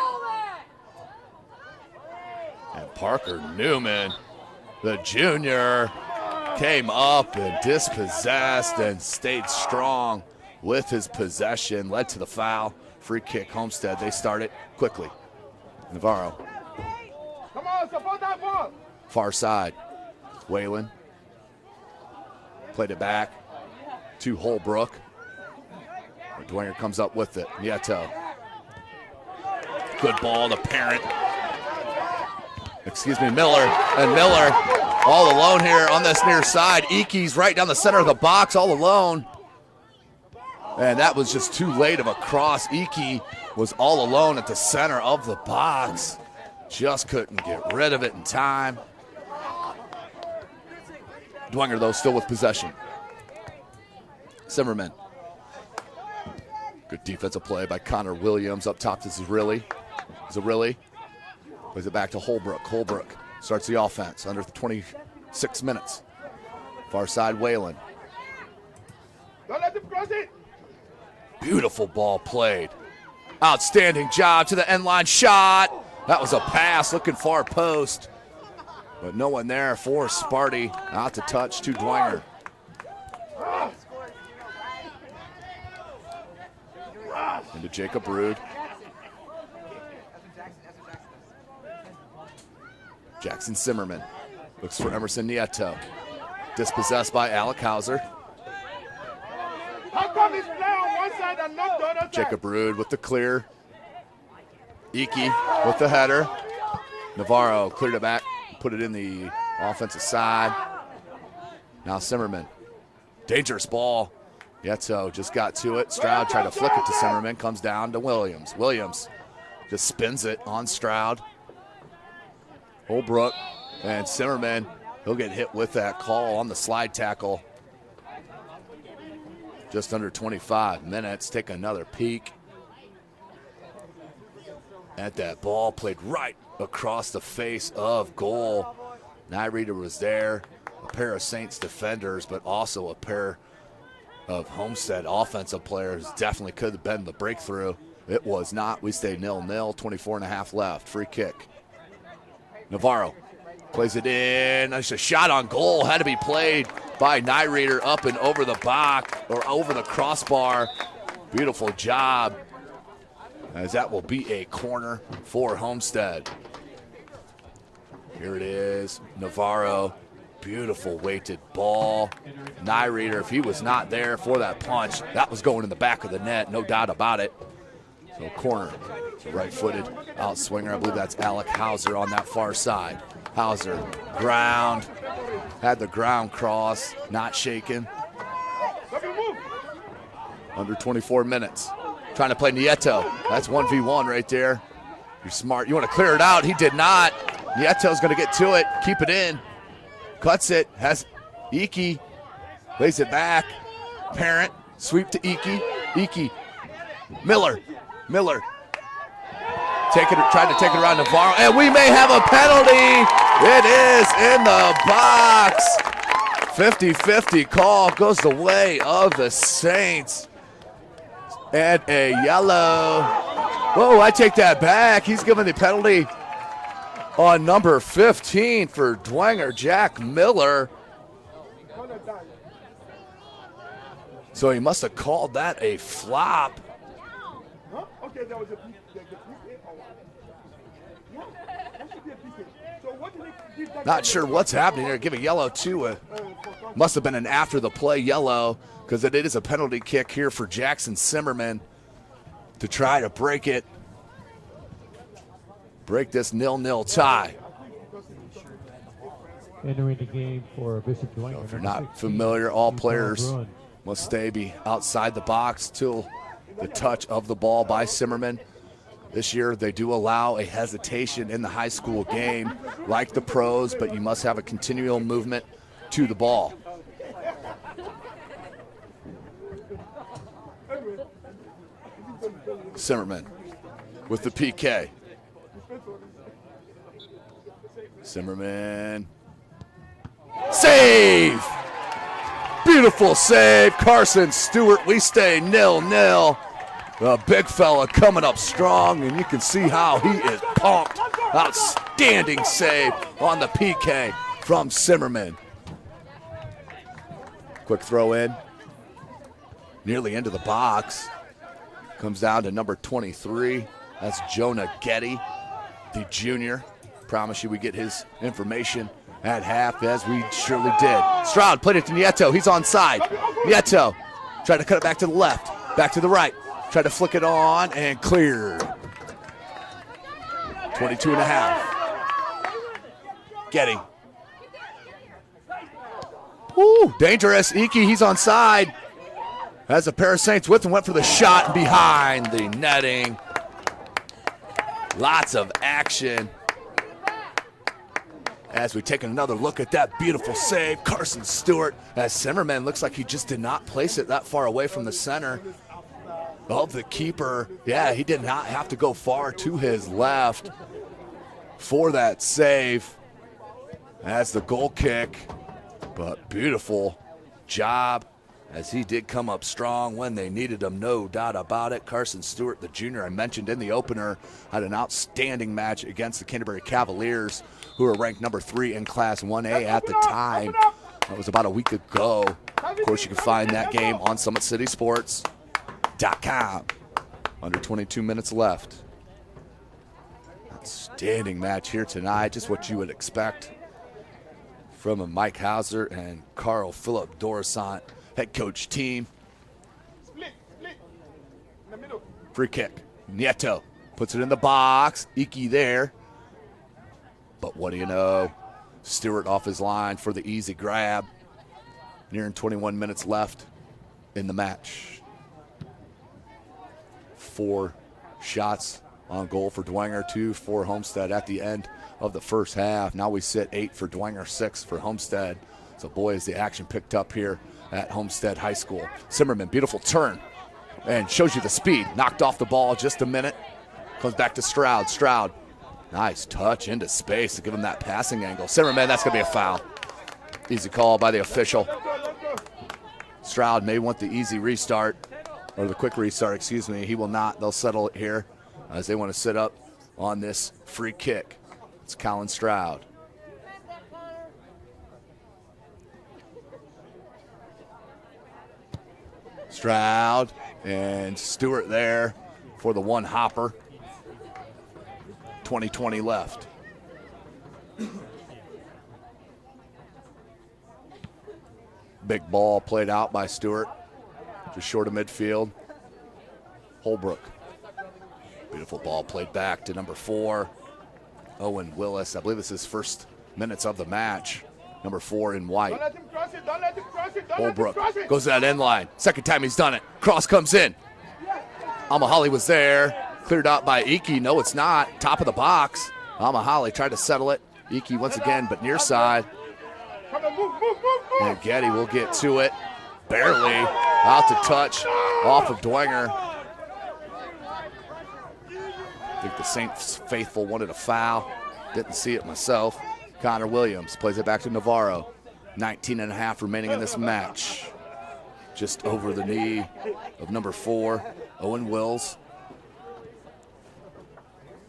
And Parker Newman, the junior, came up and dispossessed and stayed strong with his possession, led to the foul. Free kick, Homestead. They start it quickly. Navarro. Come on, support that ball. Far side. Whalen. Played it back to Holbrook. Dwenger comes up with it. Nieto. Good ball to Parent. Miller. And Miller all alone here on this near side. Iki's right down the center of the box all alone. And that was just too late of a cross. Iki was all alone at the center of the box. Just couldn't get rid of it in time. Dwenger, though, still with possession. Zimmerman. Good defensive play by Connor Williams. Up top to Zerilli. Plays it back to Holbrook. Holbrook starts the offense under 26 minutes. Far side, Whalen. Don't let them cross it. Beautiful ball played. Outstanding job to the end line shot. That was a pass looking far post. But no one there for Sparty. Out to touch to Dwenger. Into Jacob Rude. Jackson Zimmerman looks for Emerson Nieto. Dispossessed by Alec Hauser. How come he's playing on one side and not the other side? Jacob Rude with the clear. Iki with the header. Navarro cleared it back, put it in the offensive side. Now Zimmerman. Dangerous ball. Nieto just got to it. Stroud tried to flick it to Zimmerman. Comes down to Williams. Williams just spins it on Stroud. Holbrook and Zimmerman. He'll get hit with that call on the slide tackle. Just under 25 minutes. Take another peek at that ball. Played right across the face of goal. Nyreeder was there. A pair of Saints defenders, but also a pair of Homestead offensive players. Definitely could have been the breakthrough. It was not. We stay 0-0. 24 and a half left. Free kick. Navarro plays it in. That's a shot on goal. Had to be played by Nyreeder up and over the box or over the crossbar. Beautiful job, as that will be a corner for Homestead. Here it is. Navarro. Beautiful weighted ball. Nyreeder, if he was not there for that punch, that was going in the back of the net, no doubt about it. So corner, right-footed outswinger. I believe that's Alec Hauser on that far side. Hauser, ground, had the ground cross, not shaken. Under 24 minutes. Trying to play Nieto. That's 1v1 right there. You're smart. You want to clear it out. He did not. Nieto's going to get to it, keep it in. Cuts it, has Iki, lays it back. Parent, sweep to Iki. Iki, Miller. Tried to take it around Navarro, and we may have a penalty. It is in the box. 50-50 call goes the way of the Saints. And a yellow. Whoa, I take that back. He's given the penalty on number 15 for Dwenger, Jack Miller. So he must have called that a flop. Okay, there was a Not sure what's happening here. Giving yellow to must have been an after the play yellow, because it is a penalty kick here for Jackson Zimmerman. to try to break it. Break this 0-0 tie. Entering the game for Bishop Dwenger. If you're not familiar, all players must be outside the box till the touch of the ball by Zimmerman. This year, they do allow a hesitation in the high school game, like the pros, but you must have a continual movement to the ball. Zimmerman with the PK. Zimmerman. Save! Beautiful save. Carson Stewart, we stay 0-0. The big fella coming up strong, and you can see how he is pumped. Outstanding save on the PK from Zimmerman. Quick throw in. Nearly into the box. Comes down to number 23. That's Jonah Getty, the junior. Promise you we get his information at half, as we surely did. Stroud played it to Nieto. He's onside. Nieto tried to cut it back to the left, back to the right. Tried to flick it on and cleared. 22.5. Getty. Woo, dangerous. Iki, he's onside. Has a pair of Saints with him, went for the shot behind the netting. Lots of action. As we take another look at that beautiful save, Carson Stewart, as Zimmerman looks like he just did not place it that far away from the center of the keeper. Yeah, he did not have to go far to his left for that save. That's the goal kick, but beautiful job, as he did come up strong when they needed him, no doubt about it. Carson Stewart, the junior I mentioned in the opener, had an outstanding match against the Canterbury Cavaliers, who are ranked number 3 in Class 1A at the time. That was about a week ago. Of course, you can find that game on SummitCitySports.com. Under 22 minutes left. Outstanding match here tonight, just what you would expect from a Mike Hauser and Carl Philip Dorisant head coach team. Free kick. Nieto puts it in the box. Iki there. But what do you know? Stewart off his line for the easy grab. Nearing 21 minutes left in the match. 4 shots on goal for Dwenger, 2 for Homestead at the end of the first half. Now we sit 8 for Dwenger, 6 for Homestead. So boy, is the action picked up here at Homestead High School. Zimmerman, beautiful turn, and shows you the speed. Knocked off the ball just a minute. Comes back to Stroud. Stroud, nice touch into space to give him that passing angle. Zimmerman, that's going to be a foul. Easy call by the official. Stroud may want the easy restart, or the quick restart, excuse me. He will not. They'll settle it here as they want to sit up on this free kick. It's Colin Stroud. Stroud and Stewart there for the one hopper. 20-20 left. Big ball played out by Stewart, just short of midfield. Holbrook. Beautiful ball played back to number 4, Owen Willis. I believe this is his first minutes of the match. Number 4 in white. Holbrook goes to that end line. Second time he's done it. Cross comes in. Mahoney was there. Cleared out by Iki. No, it's not. Top of the box. Mahoney tried to settle it. Iki once again, but near side. And Getty will get to it. Barely. Out to touch. Off of Dwenger. I think the Saints faithful wanted a foul. Didn't see it myself. Connor Williams plays it back to Navarro. 19.5 remaining in this match. Just over the knee of number 4, Owen Wills.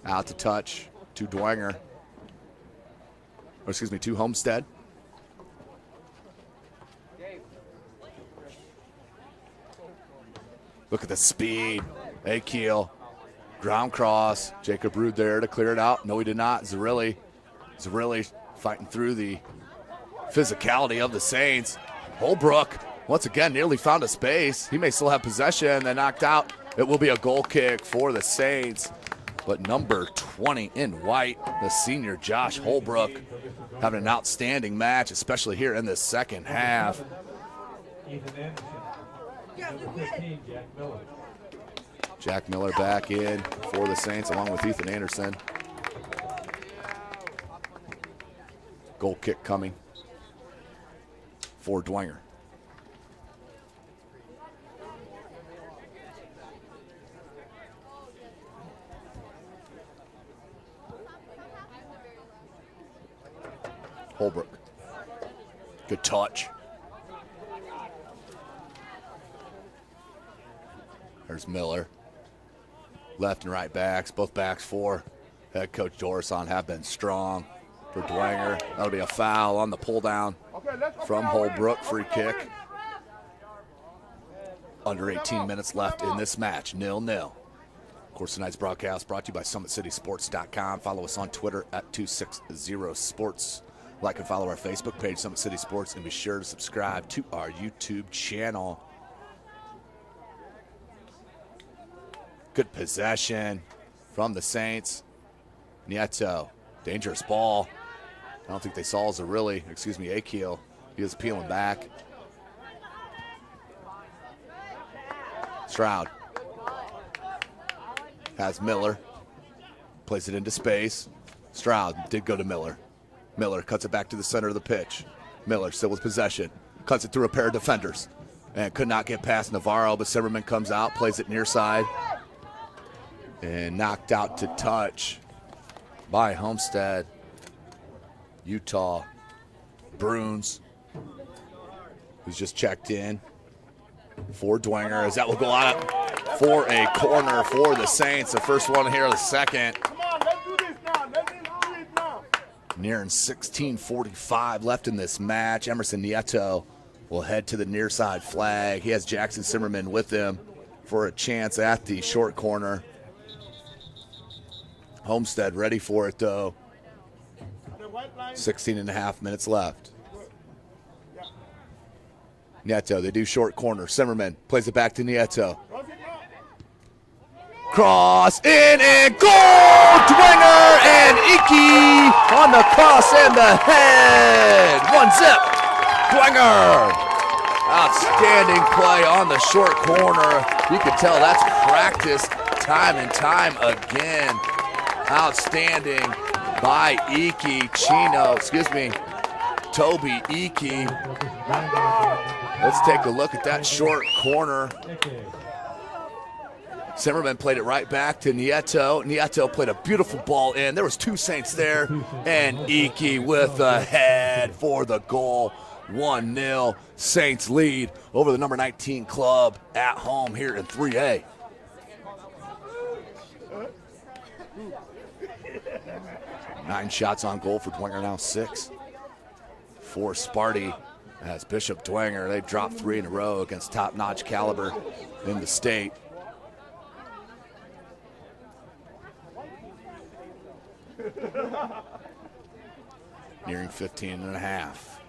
Out to touch to Dwenger. Or excuse me, to Homestead. Look at the speed. Akeel. Ground cross. Jacob Rude there to clear it out. No, he did not. Zerilli fighting through the physicality of the Saints. Holbrook, once again, nearly found a space. He may still have possession, then knocked out It will be a goal kick for the Saints, but number 20 in white, the senior Josh Holbrook, having an outstanding match, especially here in the second half. Jack Miller back in for the Saints along with Ethan Anderson. Goal kick coming for Dwenger. Holbrook. Good touch. There's Miller. Left and right backs, both backs for head coach Dorison have been strong for Dwenger. That'll be a foul on the pull down from Holbrook. Free kick. Under 18 minutes left in this match, 0-0. Of course, tonight's broadcast brought to you by SummitCitySports.com. Follow us on Twitter at 260sports. Like and follow our Facebook page, Summit City Sports, and be sure to subscribe to our YouTube channel. Good possession from the Saints. Nieto, dangerous ball. I don't think they saw Akil. He was peeling back. Stroud has Miller. Plays it into space. Stroud did go to Miller. Miller cuts it back to the center of the pitch. Miller still with possession. Cuts it through a pair of defenders. And could not get past Navarro, but Silverman comes out, plays it near side. And knocked out to touch by Homestead. Utah Bruins, who's just checked in for Dwenger, as that will go out for a corner for the Saints. The first one here, the second. Come on, let's do this now. Let's do it now. Nearing 16:45 left in this match. Emerson Nieto will head to the near side flag. He has Jackson Zimmerman with him for a chance at the short corner. Homestead ready for it, though. 16 and a half minutes left. Nieto, they do short corner. Zimmerman plays it back to Nieto. Cross, in and goal! Dwenger and Iki on the cross and the head. 1-0. Dwenger. Outstanding play on the short corner. You can tell that's practiced time and time again. Outstanding by Toby Iki. Let's take a look at that short corner. Zimmerman played it right back to Nieto. Nieto played a beautiful ball in. There was two Saints there, and Iki with the head for the goal. 1-0. Saints lead over the number 19 club at home here in 3A. Nine shots on goal for Dwenger, now 6 for Sparty. As Bishop Dwenger, they've dropped 3 in a row against top-notch caliber in the state. Nearing 15 and a half.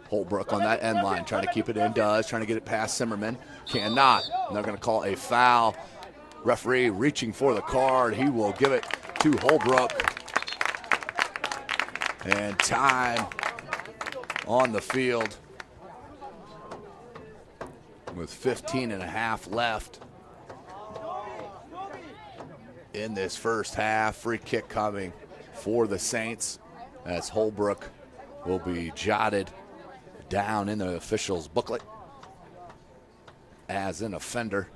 Holbrook on that end line, trying to keep it in, trying to get it past Zimmerman. Cannot. And they're going to call a foul. Referee reaching for the card. He will give it to Holbrook. And time on the field with 15 and a half left in this first half. Free kick coming for the Saints as Holbrook will be jotted down in the officials' booklet as an offender.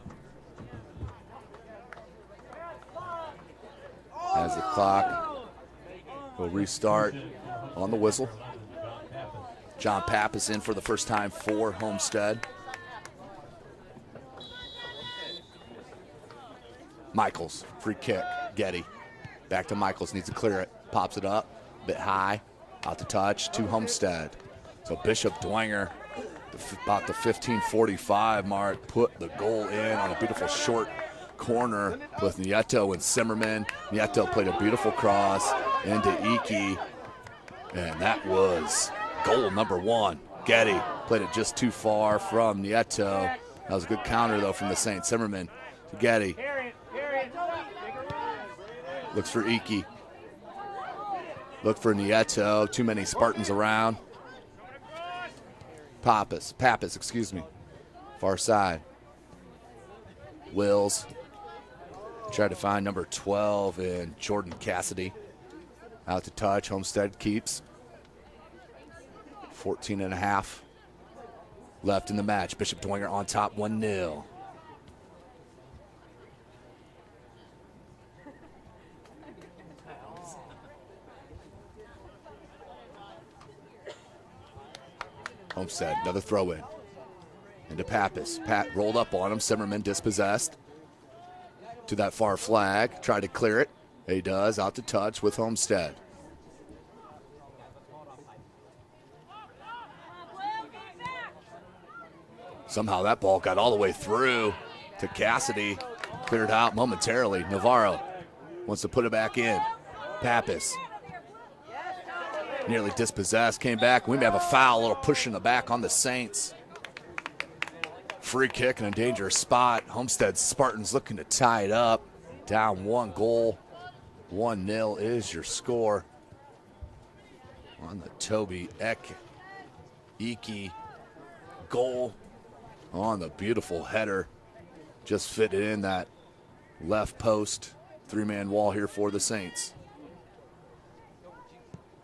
As the clock will restart on the whistle. John Pappas in for the first time for Homestead. Michaels, free kick, Getty. Back to Michaels, needs to clear it. Pops it up, a bit high, out to touch to Homestead. So Bishop Dwenger, about the 15:45 mark, put the goal in on a beautiful short corner with Nieto and Zimmerman. Nieto played a beautiful cross into Iki, and that was goal number 1 Getty played it just too far from Nieto. That was a good counter, though, from the Saints. Zimmerman to Getty. Looks for Iki. Look for Nieto. Too many Spartans around. Pappas, excuse me. Far side. Wills. Tried to find number 12 in Jordan Cassidy. Out to touch. Homestead keeps. 14.5 left in the match. Bishop Dwenger on top 1-0. Homestead, another throw in. Into Pappas. Pat rolled up on him. Zimmerman dispossessed. To that far flag. Tried to clear it. He does. Out to touch with Homestead. Somehow that ball got all the way through to Cassidy. Cleared out momentarily. Navarro wants to put it back in. Pappas. Nearly dispossessed. Came back. We may have a foul. A little push in the back on the Saints. Free kick in a dangerous spot. Homestead Spartans looking to tie it up. Down 1 goal. 1-0 is your score. On the Toby Iki goal. On the beautiful header. Just fitted in that left post. 3-man wall here for the Saints.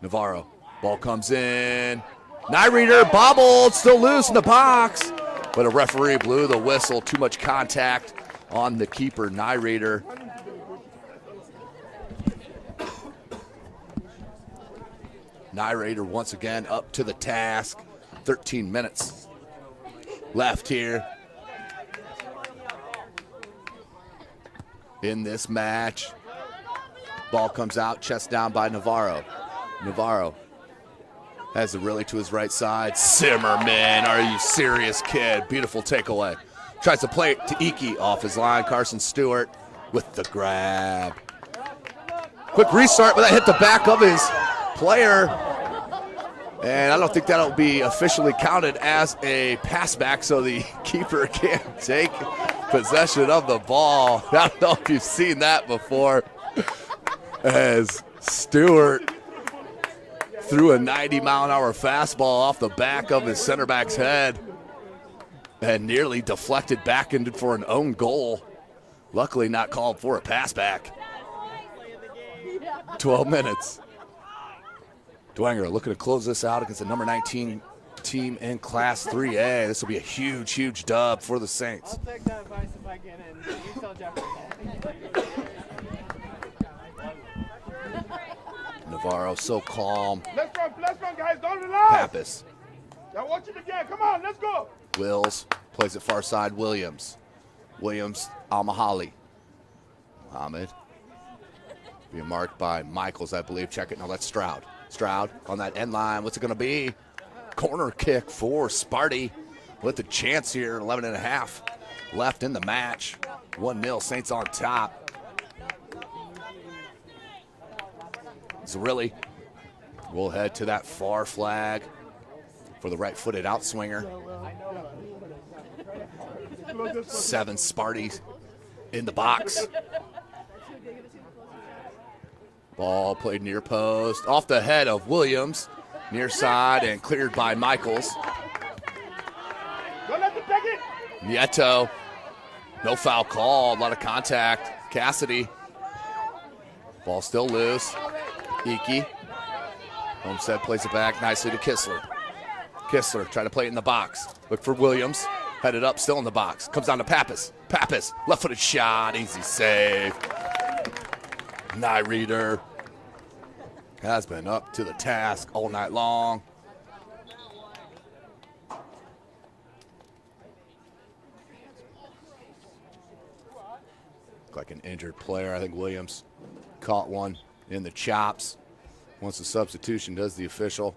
Navarro. Ball comes in. Nyreader bobbled. Still loose in the box. But a referee blew the whistle. Too much contact on the keeper, Nyreader. Nyreader once again up to the task. 13 minutes left here in this match. Ball comes out, chest down by Navarro. Navarro has it really to his right side. Zimmerman, are you serious, kid? Beautiful takeaway. Tries to play it to Iki off his line. Carson Stewart with the grab. Quick restart, but that hit the back of his player. And I don't think that'll be officially counted as a pass back, so the keeper can't take possession of the ball. I don't know if you've seen that before. As Stewart threw a 90-mile-an-hour fastball off the back of his center back's head and nearly deflected back into for an own goal. Luckily not called for a pass back. 12 minutes. Dwenger looking to close this out against the number 19 team in Class 3A. This will be a huge, huge dub for the Saints. I'll take that advice if I get in. You tell Jeffrey that. Navarro so calm. Let's run, guys. Don't relax. Pappas. Now watch it again. Come on, let's go. Wills plays it far side. Williams. Al-Mahali. Mohammed. Being marked by Michaels, I believe. Check it. No, that's Stroud. Stroud on that end line. What's it going to be? Corner kick for Sparty with the chance here. 11.5 left in the match. 1-0. Saints on top. Zerilli will head to that far flag for the right-footed outswinger. 7 Sparties in the box. Ball played near post. Off the head of Williams. Near side and cleared by Michaels. Nieto. No foul call. A lot of contact. Cassidy. Ball still loose. Iki. Homestead plays it back nicely to Kistler. Kistler trying to play it in the box. Look for Williams. Headed up, still in the box. Comes down to Pappas. Pappas, left-footed shot. Easy save. Nyreader has been up to the task all night long. Look like an injured player. I think Williams caught one in the chops. Once the substitution does the official.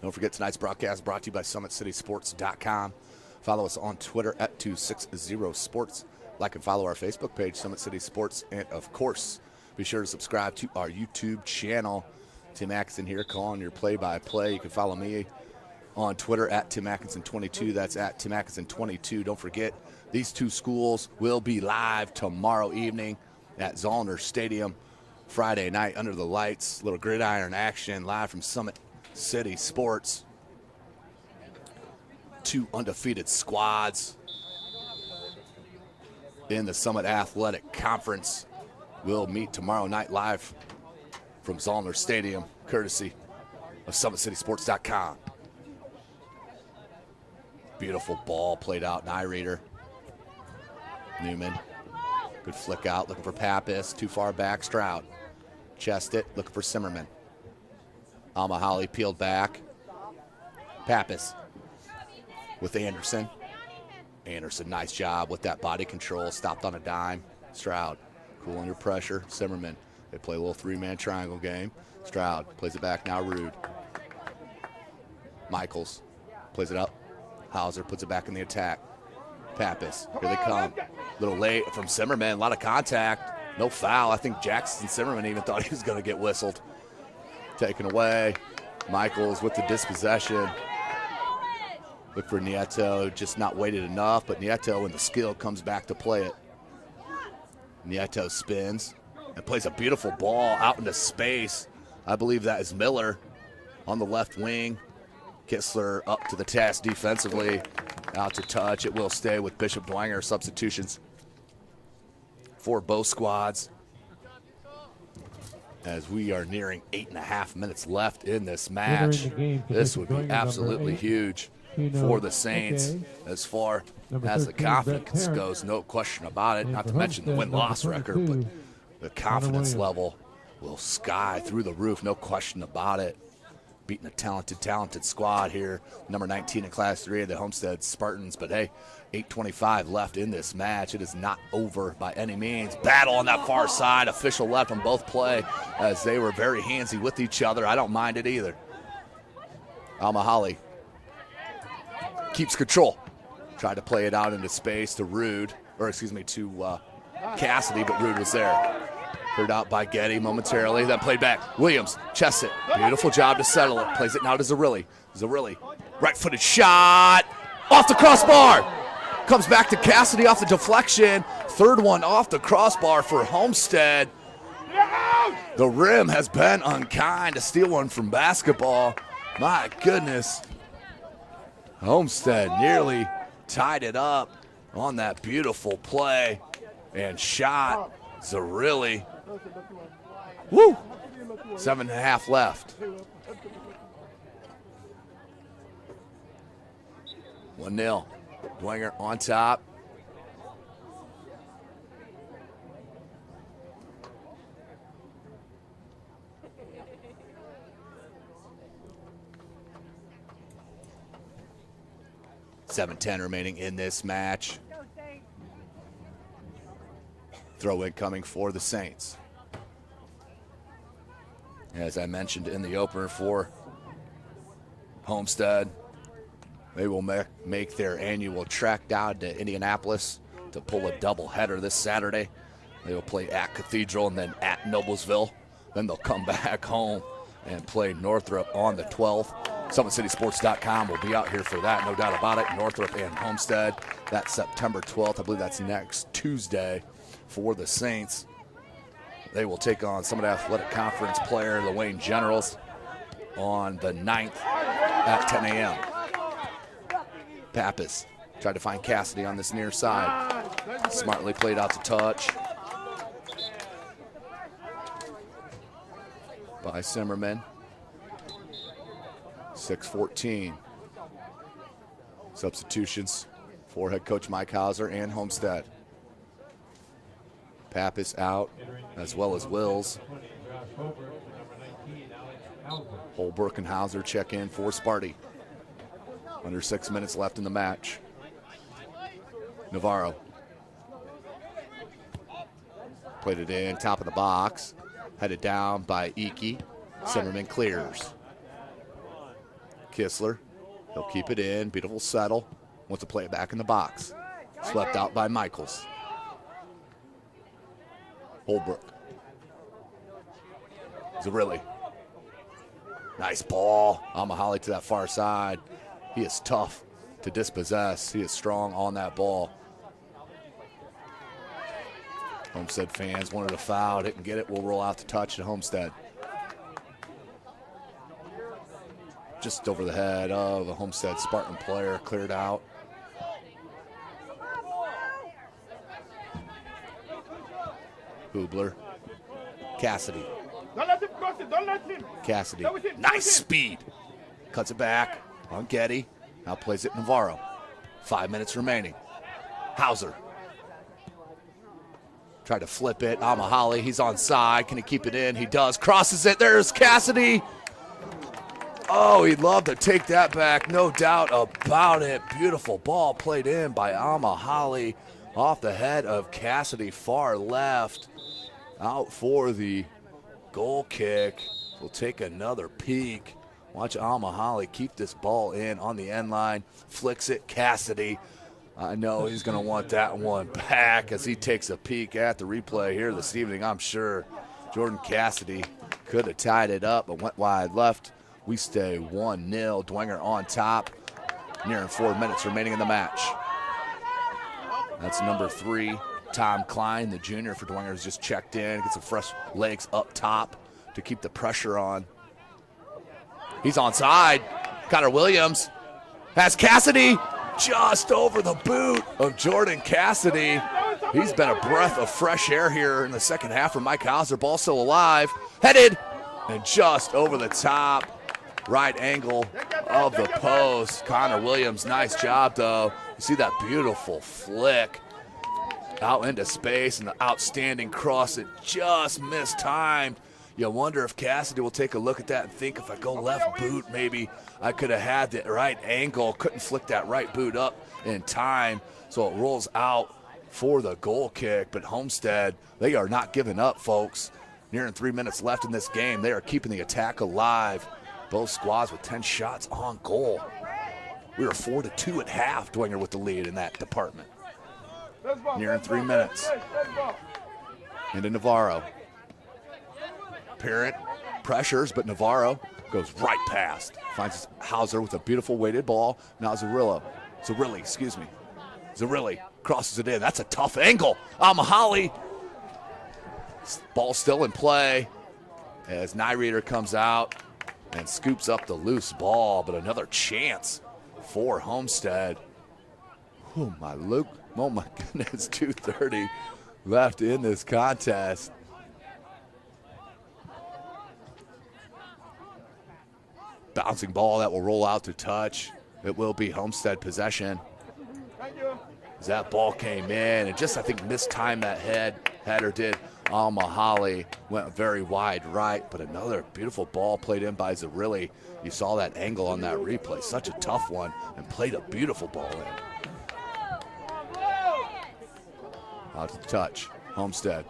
Don't forget tonight's broadcast brought to you by SummitCitySports.com. Follow us on Twitter at 260sports. Like and follow our Facebook page, Summit City Sports. And, of course, be sure to subscribe to our YouTube channel. Tim Axton here calling your play-by-play. You can follow me on Twitter at Tim Atkinson22. That's at Tim Atkinson22. Don't forget, these two schools will be live tomorrow evening at Zollner Stadium. Friday night under the lights, little gridiron action live from Summit City Sports. Two undefeated squads in the Summit Athletic Conference will meet tomorrow night live from Zollner Stadium, courtesy of SummitCitySports.com. Beautiful ball played out, an eye reader. Newman, good flick out, looking for Pappas, too far back, Stroud. Chest it, looking for Zimmerman. Mahoney peeled back. Pappas with Anderson. Anderson, nice job with that body control, stopped on a dime. Stroud, cool under pressure. Zimmerman, they play a little three-man triangle game. Stroud plays it back, now Rude. Michaels plays it up. Hauser puts it back in the attack. Pappas, here they come. A little late from Zimmerman, a lot of contact. No foul. I think Jackson Zimmerman even thought he was going to get whistled. Taken away. Michaels with the dispossession. Look for Nieto, just not weighted enough, but Nieto, when the skill comes back to play it. Nieto spins and plays a beautiful ball out into space. I believe that is Miller on the left wing. Kistler up to the task defensively. Out to touch. It will stay with Bishop Dwenger. Substitutions for both squads as we are nearing 8.5 minutes left in this match. This would be absolutely huge for the Saints as far as the confidence goes, no question about it. Not to mention the win-loss record, but the confidence level will sky through the roof, no question about it. Beating a talented squad here. Number 19 in Class 3 of the Homestead Spartans. But hey, 8:25 left in this match. It is not over by any means. Battle on that far side. Official left on both play as they were very handsy with each other. I don't mind it either. Mahoney keeps control. Tried to play it out into space to Rude, or excuse me, to Cassidy, but Rude was there. Heard out by Getty momentarily, then played back. Williams, chests it. Beautiful job to settle it. Plays it now to Zerilli. Zerilli, right-footed shot. Off the crossbar. Comes back to Cassidy off the deflection. Third one off the crossbar for Homestead. The rim has been unkind to steal one from basketball. My goodness. Homestead nearly tied it up on that beautiful play and shot. Zerilli. Woo! 7.5 left. 1-0. Dwenger on top. $7:10 remaining in this match. Throw in coming for the Saints. As I mentioned in the opener for Homestead, they will make their annual trek down to Indianapolis to pull a doubleheader this Saturday. They will play at Cathedral and then at Noblesville. Then they'll come back home and play Northrop on the 12th. SummitCitySports.com will be out here for that, no doubt about it. Northrop and Homestead. That's September 12th. I believe that's next Tuesday for the Saints. They will take on Summit Athletic Conference player, the Wayne Generals, on the 9th at 10 a.m. Pappas tried to find Cassidy on this near side. Smartly played out to touch by Zimmerman. 6:14. Substitutions for head coach Mike Hauser and Homestead. Pappas out, as well as Wills. Holbrook and Hauser check in for Sparty. Under 6 minutes left in the match. Navarro. Played it in, top of the box. Headed down by Iki. Zimmerman clears. Kistler, he'll keep it in, beautiful settle. Wants to play it back in the box. Swept out by Michaels. Holbrook. Zerilli. Nice ball. Mahoney to that far side. He is tough to dispossess. He is strong on that ball. Homestead fans wanted a foul, didn't get it. We'll roll out the touch to Homestead. Just over the head of a Homestead Spartan player, cleared out. Hubler. Cassidy. Don't let him cross it, don't let him. Cassidy, nice speed. Cuts it back on Getty. Now plays it Navarro. 5 minutes remaining. Hauser. Tried to flip it. Mahoney, he's onside. Can he keep it in? He does. Crosses it. There's Cassidy. Oh, he'd love to take that back. No doubt about it. Beautiful ball played in by Mahoney off the head of Cassidy, far left. Out for the goal kick. We'll take another peek. Watch Mahoney keep this ball in on the end line. Flicks it. Cassidy. I know he's going to want that one back as he takes a peek at the replay here this evening. I'm sure Jordan Cassidy could have tied it up but went wide left. We stay 1-0. Dwenger on top. Nearing 4 minutes remaining in the match. That's number 3, Tom Klein, the junior for Dwenger, has just checked in. Gets some fresh legs up top to keep the pressure on. He's onside. Connor Williams has Cassidy just over the boot of Jordan Cassidy. He's been a breath of fresh air here in the second half for Mike Hauser. Ball still alive. Headed and just over the top. Right angle of the post. Connor Williams, nice job though. You see that beautiful flick out into space and the outstanding cross. It just mistimed. You wonder if Cassidy will take a look at that and think, if I go left boot, maybe I could have had the right angle. Couldn't flick that right boot up in time. So it rolls out for the goal kick. But Homestead, they are not giving up, folks. Nearing 3 minutes left in this game. They are keeping the attack alive. Both squads with 10 shots on goal. We were 4-2 at half. Dwenger with the lead in that department. Nearing 3 minutes. Into Navarro. Parent pressures, but Navarro goes right past. Finds Hauser with a beautiful weighted ball. Now Zarilli crosses it in. That's a tough angle. Mahoney. Ball still in play as Nyreader comes out and scoops up the loose ball, but another chance for Homestead. Oh my goodness, 2:30 left in this contest. Bouncing ball that will roll out to touch. It will be Homestead possession. As that ball came in and just, I think, mistimed that header did. Mahoney went very wide right, but another beautiful ball played in by Zarilli. You saw that angle on that replay. Such a tough one, and played a beautiful ball in. Out to the touch. Homestead.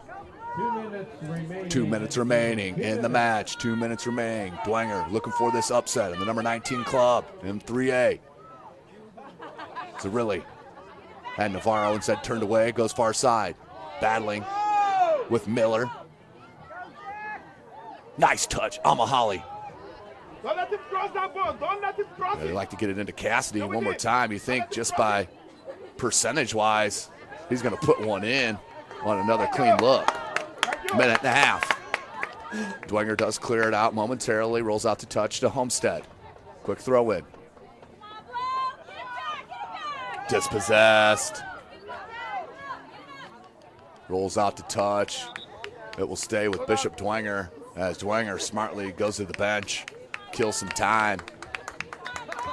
2 minutes remaining in the match. 2 minutes remaining. Dwenger looking for this upset in the number 19 club in 3A. Zarilli had Navarro instead turned away, goes far side. Battling with Miller. Nice touch. Mahoney. Don't let him cross that ball. Don't let him cross They like to get it into Cassidy one more time. You think just by percentage-wise, he's going to put one in on another clean look. Minute and a half. Dwenger does clear it out momentarily, rolls out to touch to Homestead. Quick throw in. Dispossessed. Rolls out to touch. It will stay with Bishop Dwenger as Dwenger smartly goes to the bench, kills some time.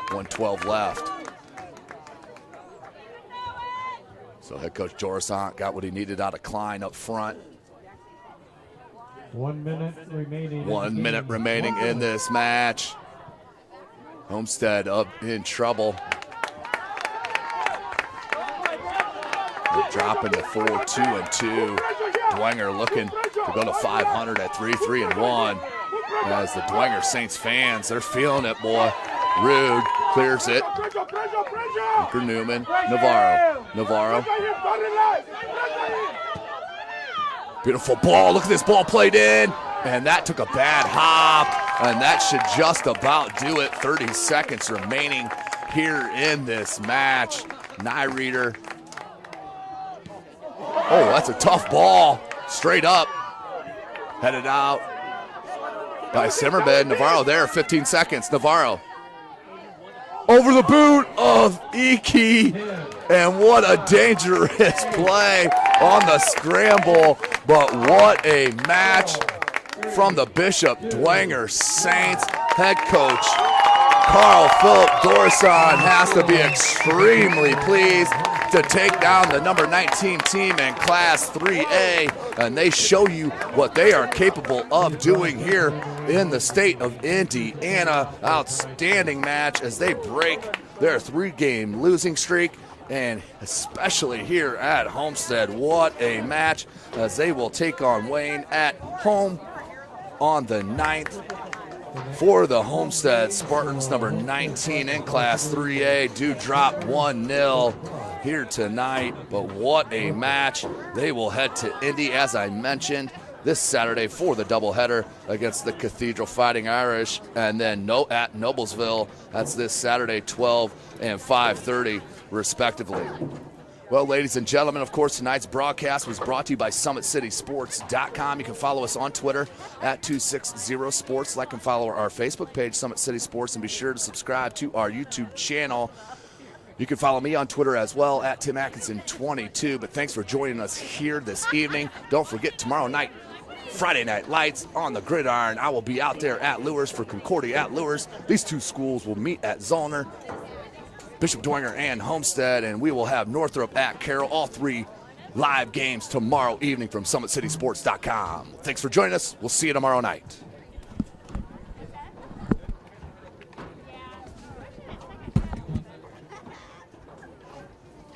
1:12 left. So head coach Jorisant got what he needed out of Klein up front. 1 minute remaining. 1 minute remaining in this match. Homestead up in trouble. They're dropping to 4-2-2. Dwenger looking to go to 500 at 3-3-1. As the Dwenger Saints fans, they're feeling it, boy. Rude clears it. Hunker Newman, Navarro. Beautiful ball. Look at this ball played in. And that took a bad hop. And that should just about do it. 30 seconds remaining here in this match. Nyreeder. Oh, that's a tough ball. Straight up. Headed out by Zimmerman. Navarro there, 15 seconds. Navarro. Over the boot of Iki. And what a dangerous play on the scramble. But what a match from the Bishop Dwenger Saints head coach. Carl Philip Dorson has to be extremely pleased to take down the number 19 team in Class 3A, and they show you what they are capable of doing here in the state of Indiana. Outstanding match as they break their 3-game losing streak, and especially here at Homestead, what a match as they will take on Wayne at home on the 9th. For the Homestead Spartans, number 19 in Class 3A, do drop 1-0 here tonight, but what a match. They will head to Indy, as I mentioned, this Saturday for the doubleheader against the Cathedral Fighting Irish, and then at Noblesville, that's this Saturday, 12 and 5:30, respectively. Well, ladies and gentlemen, of course, tonight's broadcast was brought to you by SummitCitySports.com. You can follow us on Twitter at 260sports. Like and follow our Facebook page, Summit City Sports, and be sure to subscribe to our YouTube channel. You can follow me on Twitter as well at Tim Atkinson22. But thanks for joining us here this evening. Don't forget, tomorrow night, Friday Night Lights on the Gridiron. I will be out there at Lewis for Concordia at Lewis. These two schools will meet at Zollner, Bishop Dwenger, and Homestead, and we will have Northrop at Carroll. All 3 live games tomorrow evening from SummitCitySports.com. Thanks for joining us. We'll see you tomorrow night.